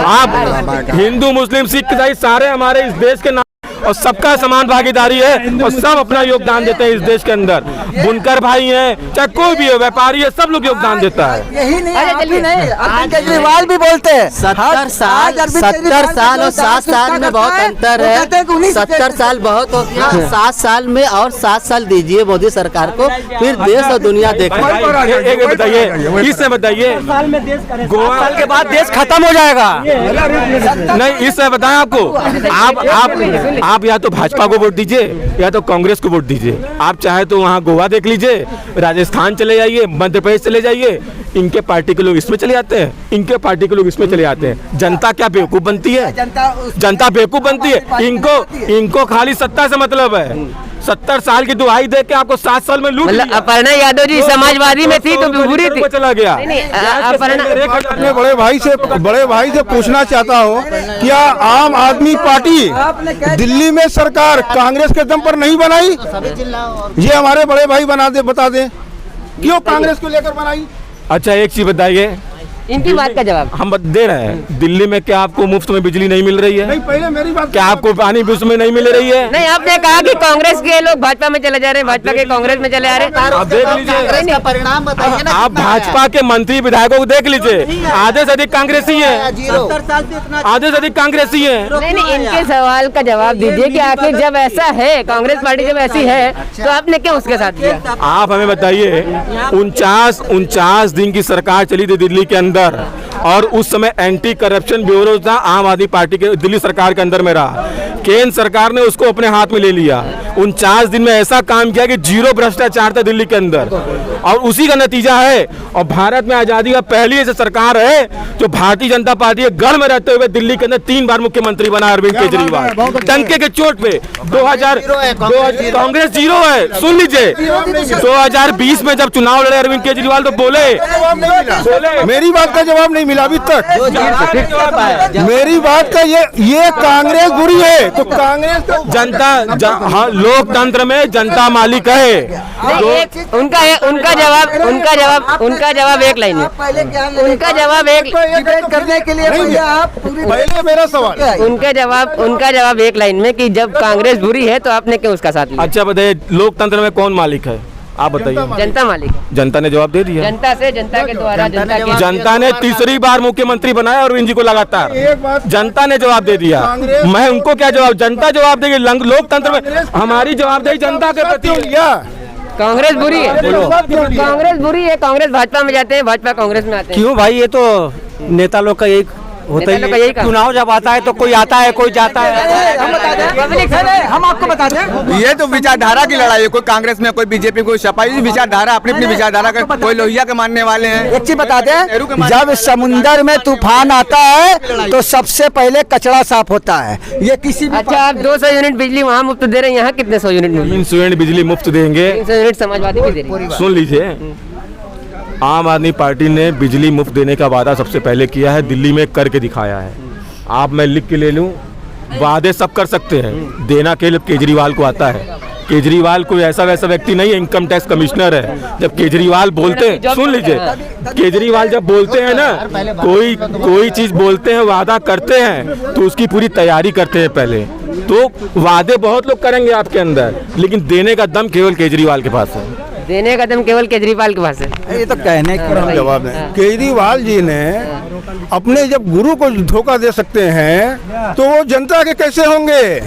आप हिंदू मुस्लिम सिख ईसाई सारे हमारे इस देश के नाम, और सबका समान भागीदारी है, और सब अपना योगदान देते हैं इस देश के अंदर। बुनकर भाई हैं, चाहे कोई भी है, व्यापारी है, सब लोग योगदान देता है। यही नहीं, अरविंद केजरीवाल भी बोलते हैं 70 साल और 7 साल में बहुत अंतर है। 70 साल बहुत हो गया, 7 साल में और 7 साल दीजिए मोदी सरकार को, फिर देश और दुनिया देखेगा। बताइए, इससे बताइए, गोवा साल के बाद देश खत्म हो जाएगा। नहीं, इससे बताएं आपको, आप या तो भाजपा को वोट दीजिए या तो कांग्रेस को वोट दीजिए। आप चाहे तो वहाँ गोवा देख लीजिए, राजस्थान चले जाइए, मध्य प्रदेश चले जाइए, इनके पार्टी के लोग इसमें चले जाते हैं, इनके पार्टी के लोग इसमें चले जाते हैं। जनता क्या बेवकूफ़ बनती है? जनता बेवकूफ़ बनती है। इनको खाली सत्ता से मतलब है। 70 साल की दुहाई दे के आपको 7 साल में लूट लिया। अपर्णा यादव जी समाजवादी में थी तो बुरी थी, चला गया। मैं बड़े भाई से पूछना चाहता हूँ, क्या आम आदमी पार्टी दिल्ली में सरकार कांग्रेस के दम पर नहीं बनाई? ये हमारे बड़े भाई बता दें क्यों कांग्रेस को लेकर बनाई? अच्छा एक चीज बताइए, इनकी बात का जवाब हम दे रहे हैं। दिल्ली में क्या आपको मुफ्त में बिजली नहीं मिल रही है? नहीं, पहले मेरी बात, क्या आपको पानी भी उसमें नहीं मिल रही है? नहीं, आपने कहा कि कांग्रेस के लोग भाजपा में चले जा रहे हैं, भाजपा के कांग्रेस में चले आ रहे हैं। आप देख लीजिए, परिणाम बताइए ना। आप भाजपा के मंत्री विधायकों को देख लीजिए, आधे से अधिक कांग्रेसी है, आधे से अधिक कांग्रेसी है। नहीं, इनके सवाल का जवाब दीजिए कि आखिर जब ऐसा है, कांग्रेस पार्टी जब ऐसी है तो आपने क्यों उसके साथ किया? आप हमें बताइए, 49 दिन की सरकार चली थी दिल्ली के अंदर, और उस समय एंटी करप्शन ब्यूरो था आम आदमी पार्टी के दिल्ली सरकार के अंदर में रहा। केंद्र सरकार ने उसको अपने हाथ में ले लिया। 49 दिन में ऐसा काम किया कि 0 भ्रष्टाचार था दिल्ली के अंदर, और उसी का नतीजा है। और भारत में आजादी का पहली ऐसी सरकार है जो भारतीय जनता पार्टी के गढ़ में रहते हुए दिल्ली के अंदर 3 बार मुख्यमंत्री बना अरविंद केजरीवाल, टंके के चोट पे। 2000 कांग्रेस 0 है, सुन लीजिए। 2020 में जब चुनाव लड़े अरविंद केजरीवाल तो बोले मेरी बात का जवाब नहीं मिला अभी तक। मेरी बात का ये कांग्रेस बुरी है तो कांग्रेस हाँ, लोकतंत्र में जनता मालिक है। उनका जवाब एक लाइन में, उनका जवाब एक करने के लिए आप पहले मेरा सवाल, उनका जवाब एक लाइन में कि जब कांग्रेस बुरी है तो आपने क्यों उसका साथ लिया? अच्छा बताइए, लोकतंत्र में कौन मालिक है? आप बताइए। जनता मालिक है। जनता ने जवाब दे दिया। जनता के द्वारा जनता ने तीसरी बार मुख्यमंत्री बनाया अरविंद जी को लगातार। जनता ने जवाब दे दिया। मैं उनको क्या जवाब, जनता जवाब देगी। लोकतंत्र में हमारी जवाबदेही जनता के प्रति। कांग्रेस बुरी है, कांग्रेस बुरी है, कांग्रेस भाजपा में जाते हैं, भाजपा कांग्रेस में आते हैं। क्यों भाई, ये तो नेता लोग का यही होता ही। चुनाव जब आता है तो कोई आता है, कोई जाता है। हम आपको बता दें, ये तो विचारधारा की लड़ाई है। कोई कांग्रेस में, कोई बीजेपी, कोई सपा, विचारधारा अपनी अपनी विचारधारा का। कोई लोहिया के मानने वाले हैं। एक चीज बता दें, जब समुंदर में तूफान आता है तो सबसे पहले कचरा साफ होता है। ये किसी भी अच्छा, आप 200 यूनिट बिजली वहाँ मुफ्त दे रहे हैं, यहाँ कितने 100 यूनिट? 300 यूनिट बिजली मुफ्त देंगे। 300 यूनिट समाजवादी भी दे रही है। सुन लीजिए, आम आदमी पार्टी ने बिजली मुफ्त देने का वादा सबसे पहले किया है, दिल्ली में करके दिखाया है। आप मैं लिख के ले लूं, वादे सब कर सकते हैं, देना केजरीवाल को आता है। केजरीवाल कोई ऐसा वैसा व्यक्ति नहीं है, इनकम टैक्स कमिश्नर है। जब केजरीवाल बोलते हैं, सुन लीजिए, केजरीवाल जब बोलते हैं ना, कोई चीज बोलते हैं, वादा करते हैं तो उसकी पूरी तैयारी करते हैं पहले। तो वादे बहुत लोग करेंगे आपके अंदर, लेकिन देने का दम केवल केजरीवाल के पास है। देने का दम केवल केजरीवाल के पास है। ये तो कहने का जवाब है। केजरीवाल जी ने अपने जब गुरु को धोखा दे सकते हैं तो वो जनता के कैसे होंगे?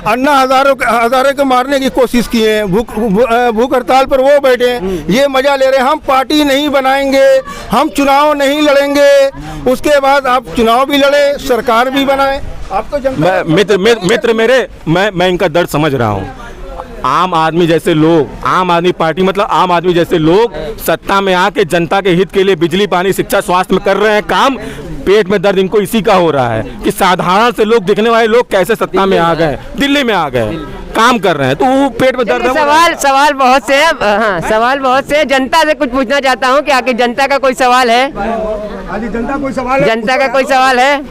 अन्ना हजारे को मारने की कोशिश किए, भूख हड़ताल पर वो बैठे, ये मजा ले रहे। हम पार्टी नहीं बनाएंगे, हम चुनाव नहीं लड़ेंगे, उसके बाद आप चुनाव भी लड़े, सरकार भी बनाए। आपको मित्र मेरे, मैं इनका दर्द समझ रहा हूँ। आम आदमी जैसे लोग, आम आदमी पार्टी मतलब आम आदमी जैसे लोग सत्ता में आके जनता के हित के लिए बिजली, पानी, शिक्षा, स्वास्थ्य में कर रहे हैं काम। पेट में दर्द इनको इसी का हो रहा है कि साधारण से लोग, दिखने वाले लोग कैसे सत्ता में आ गए, दिल्ली में आ गए, काम कर रहे हैं, तो वो पेट में दर्द है। सवाल बहुत से हैं। हाँ, सवाल बहुत से। जनता से कुछ पूछना चाहता हूँ कि आखिर जनता का कोई सवाल है? जनता का कोई सवाल है?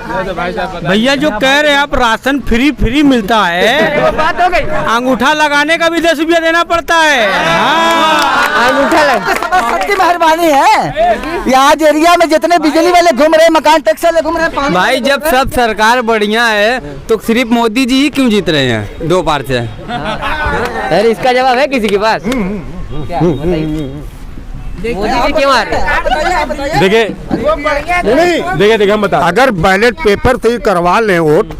भैया जो कह रहे हैं आप, राशन फ्री मिलता है, बात हो गई। अंगूठा लगाने का भी 10 रुपया देना पड़ता है। अंगूठा लगा, सबकी मेहरबानी है। यहाँ एरिया में जितने बिजली वाले घूम रहे, मकान टैक्स वाले घूम रहे, भाई जब सब सरकार बढ़िया है तो सिर्फ मोदी जी ही क्यों जीत रहे हैं 2 बार से? अरे इसका जवाब है किसी के पास? क्या बताइए, मोदी जी क्यों आ रहे? देखिए हम बता, अगर बैलेट पेपर से ही करवा लें वोट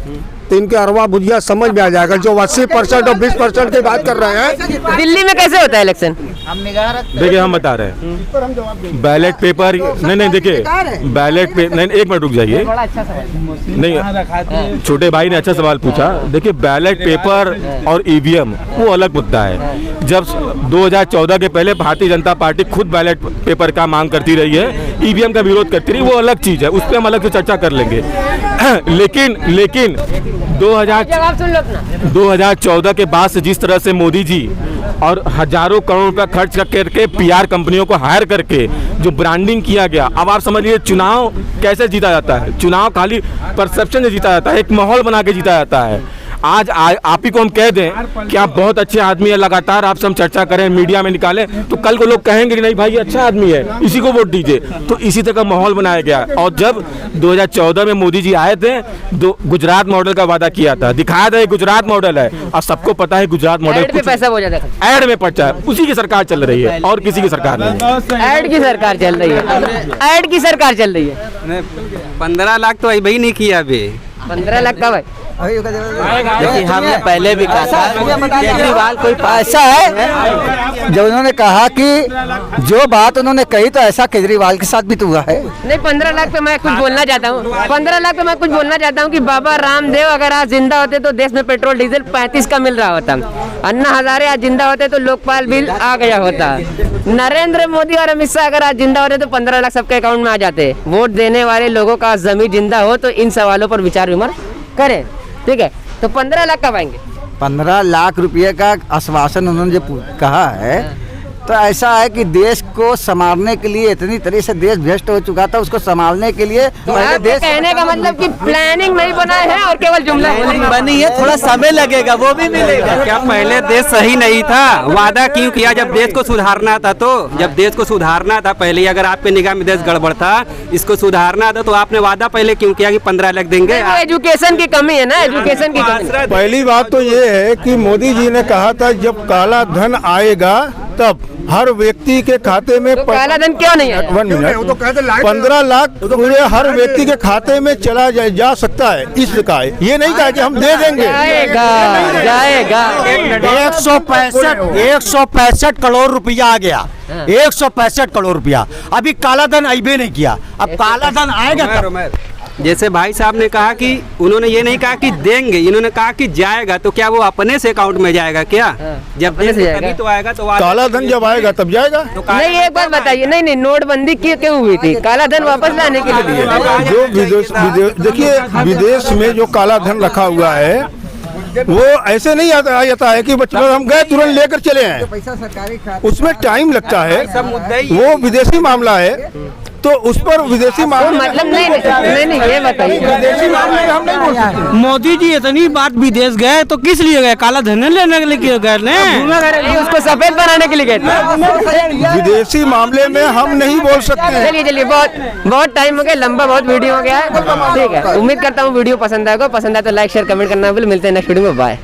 तो इनके अरवा भुजिया समझ में आ जाएगा। जो 80% और 20% की बात कर रहे हैं, दिल्ली में कैसे होता है इलेक्शन? देखिए हम बता रहे हैं बैलेट पेपर नहीं देखिए बैलेट पे नहीं, एक मिनट रुक जाइए। बड़ा अच्छा सवाल। नहीं, छोटे भाई ने अच्छा सवाल पूछा। देखिए बैलेट पेपर और ईवीएम वो अलग मुद्दा है। जब 2014 के पहले भारतीय जनता पार्टी खुद बैलेट पेपर का मांग करती रही है, ईवीएम का विरोध करती रही, वो अलग चीज़ है, उस पर हम अलग से चर्चा कर लेंगे। लेकिन 2014 के बाद से जिस तरह से मोदी जी और हजारों करोड़ रुपया खर्च करके पीआर कंपनियों को हायर करके जो ब्रांडिंग किया गया, अब आप समझ लीजिए चुनाव कैसे जीता जाता है। चुनाव खाली परसेप्शन से जीता जाता है, एक माहौल बना के जीता जाता है। आज आप ही को हम कह दें कि आप बहुत अच्छे आदमी है, लगातार आपसे हम चर्चा करें, मीडिया में निकालें, तो कल को लोग कहेंगे कि नहीं भाई ये अच्छा आदमी है, इसी को वोट दीजिए। तो इसी तरह का माहौल बनाया गया। और जब 2014 में मोदी जी आए थे, गुजरात मॉडल का वादा किया था, दिखाया था गुजरात मॉडल है, और सबको पता है गुजरात मॉडल ऐड पे पैसा हो जाता है, ऐड में पड़ता है, उसी की सरकार चल रही है और किसी की सरकार नहीं। ऐड की सरकार चल रही है, ऐड की सरकार चल रही है। 15 लाख तो अभी नहीं किया अभी। 15 लाख का भाई देखिए हमने पहले भी कहा था केजरीवाल कोई ऐसा है जब उन्होंने कहा कि जो बात उन्होंने कही तो ऐसा केजरीवाल के साथ भी तो हुआ है। नहीं, 15 लाख पे मैं कुछ बोलना चाहता हूँ। 15 लाख पे मैं कुछ बोलना चाहता हूँ कि बाबा रामदेव अगर आज जिंदा होते तो देश में पेट्रोल डीजल 35 का मिल रहा होता। अन्ना हजारे आज जिंदा होते तो लोकपाल बिल आ गया होता। नरेंद्र मोदी और अमित शाह अगर आज जिंदा होते तो 15 लाख सबके अकाउंट में आ जाते। वोट देने वाले लोगों का जमीन जिंदा हो तो इन सवालों पर विचार विमर्श करें, ठीक है। तो 15 लाख कब आएंगे? 15 लाख रुपए का आश्वासन उन्होंने जो कहा है, तो ऐसा है कि देश को संभालने के लिए इतनी तरह से देश भ्रष्ट हो चुका था, उसको संभालने के लिए पहले देश कहने का मतलब कि प्लानिंग नहीं बना है और केवल जुमला बनी है, थोड़ा समय लगेगा, वो भी मिलेगा। क्या पहले देश सही नहीं था? वादा क्यों किया जब देश को सुधारना था? तो जब देश को सुधारना था पहले, अगर आपके निगाह में देश गड़बड़ था, इसको सुधारना था, तो आपने वादा पहले क्यों किया कि 15 लाख देंगे? एजुकेशन की कमी है ना, एजुकेशन की कमी। पहली बात तो ये है कि मोदी जी ने कहा था जब काला धन आएगा तब हर व्यक्ति के खाते में तो काला धन क्यों नहीं है? 1 मिनट 15 लाख पूरे हर व्यक्ति के खाते में चला जा सकता है, इस का है। ये नहीं कहा कि हम दे देंगे, जाएगा 165 करोड़ रुपया आ गया। 165 करोड़ रुपया अभी काला धन आइबे नहीं किया, अब काला धन आएगा। जैसे भाई साहब ने कहा कि उन्होंने ये नहीं कहा कि देंगे, इन्होंने कहा कि जाएगा, तो क्या वो अपने से अकाउंट में जाएगा क्या? जब अपने से जाएगा? तभी तो आएगा। तो काला धन जब आएगा तब जाएगा। नहीं, एक बात बताइए, नहीं नोटबंदी क्यों हुई थी? काला धन वापस लाने के लिए। जो देखिए विदेश में जो काला धन रखा हुआ है वो ऐसे नहीं आता है कि बच्चों हम गए तुरंत लेकर चले आए, पैसा सरकारी खाते उसमें टाइम लगता है। वो विदेशी मामला है, तो उस पर विदेशी मामले मतलब नहीं, ये बताइए। विदेशी मामले हम नहीं बोल सकते। मोदी जी इतनी बात विदेश गए तो किस लिए गए? काला धन लेने के लिए गए ने? उसको सफेद बनाने के लिए गए थे। विदेशी मामले में हम नहीं बोल सकते। चलिए बहुत टाइम हो गया, लंबा बहुत वीडियो हो गया है, ठीक है। उम्मीद करता हूँ वीडियो पसंद आएगा। पसंद आए तो लाइक शेयर कमेंट करना भूल। मिलते हैं नेक्स्ट वीडियो में, बाय।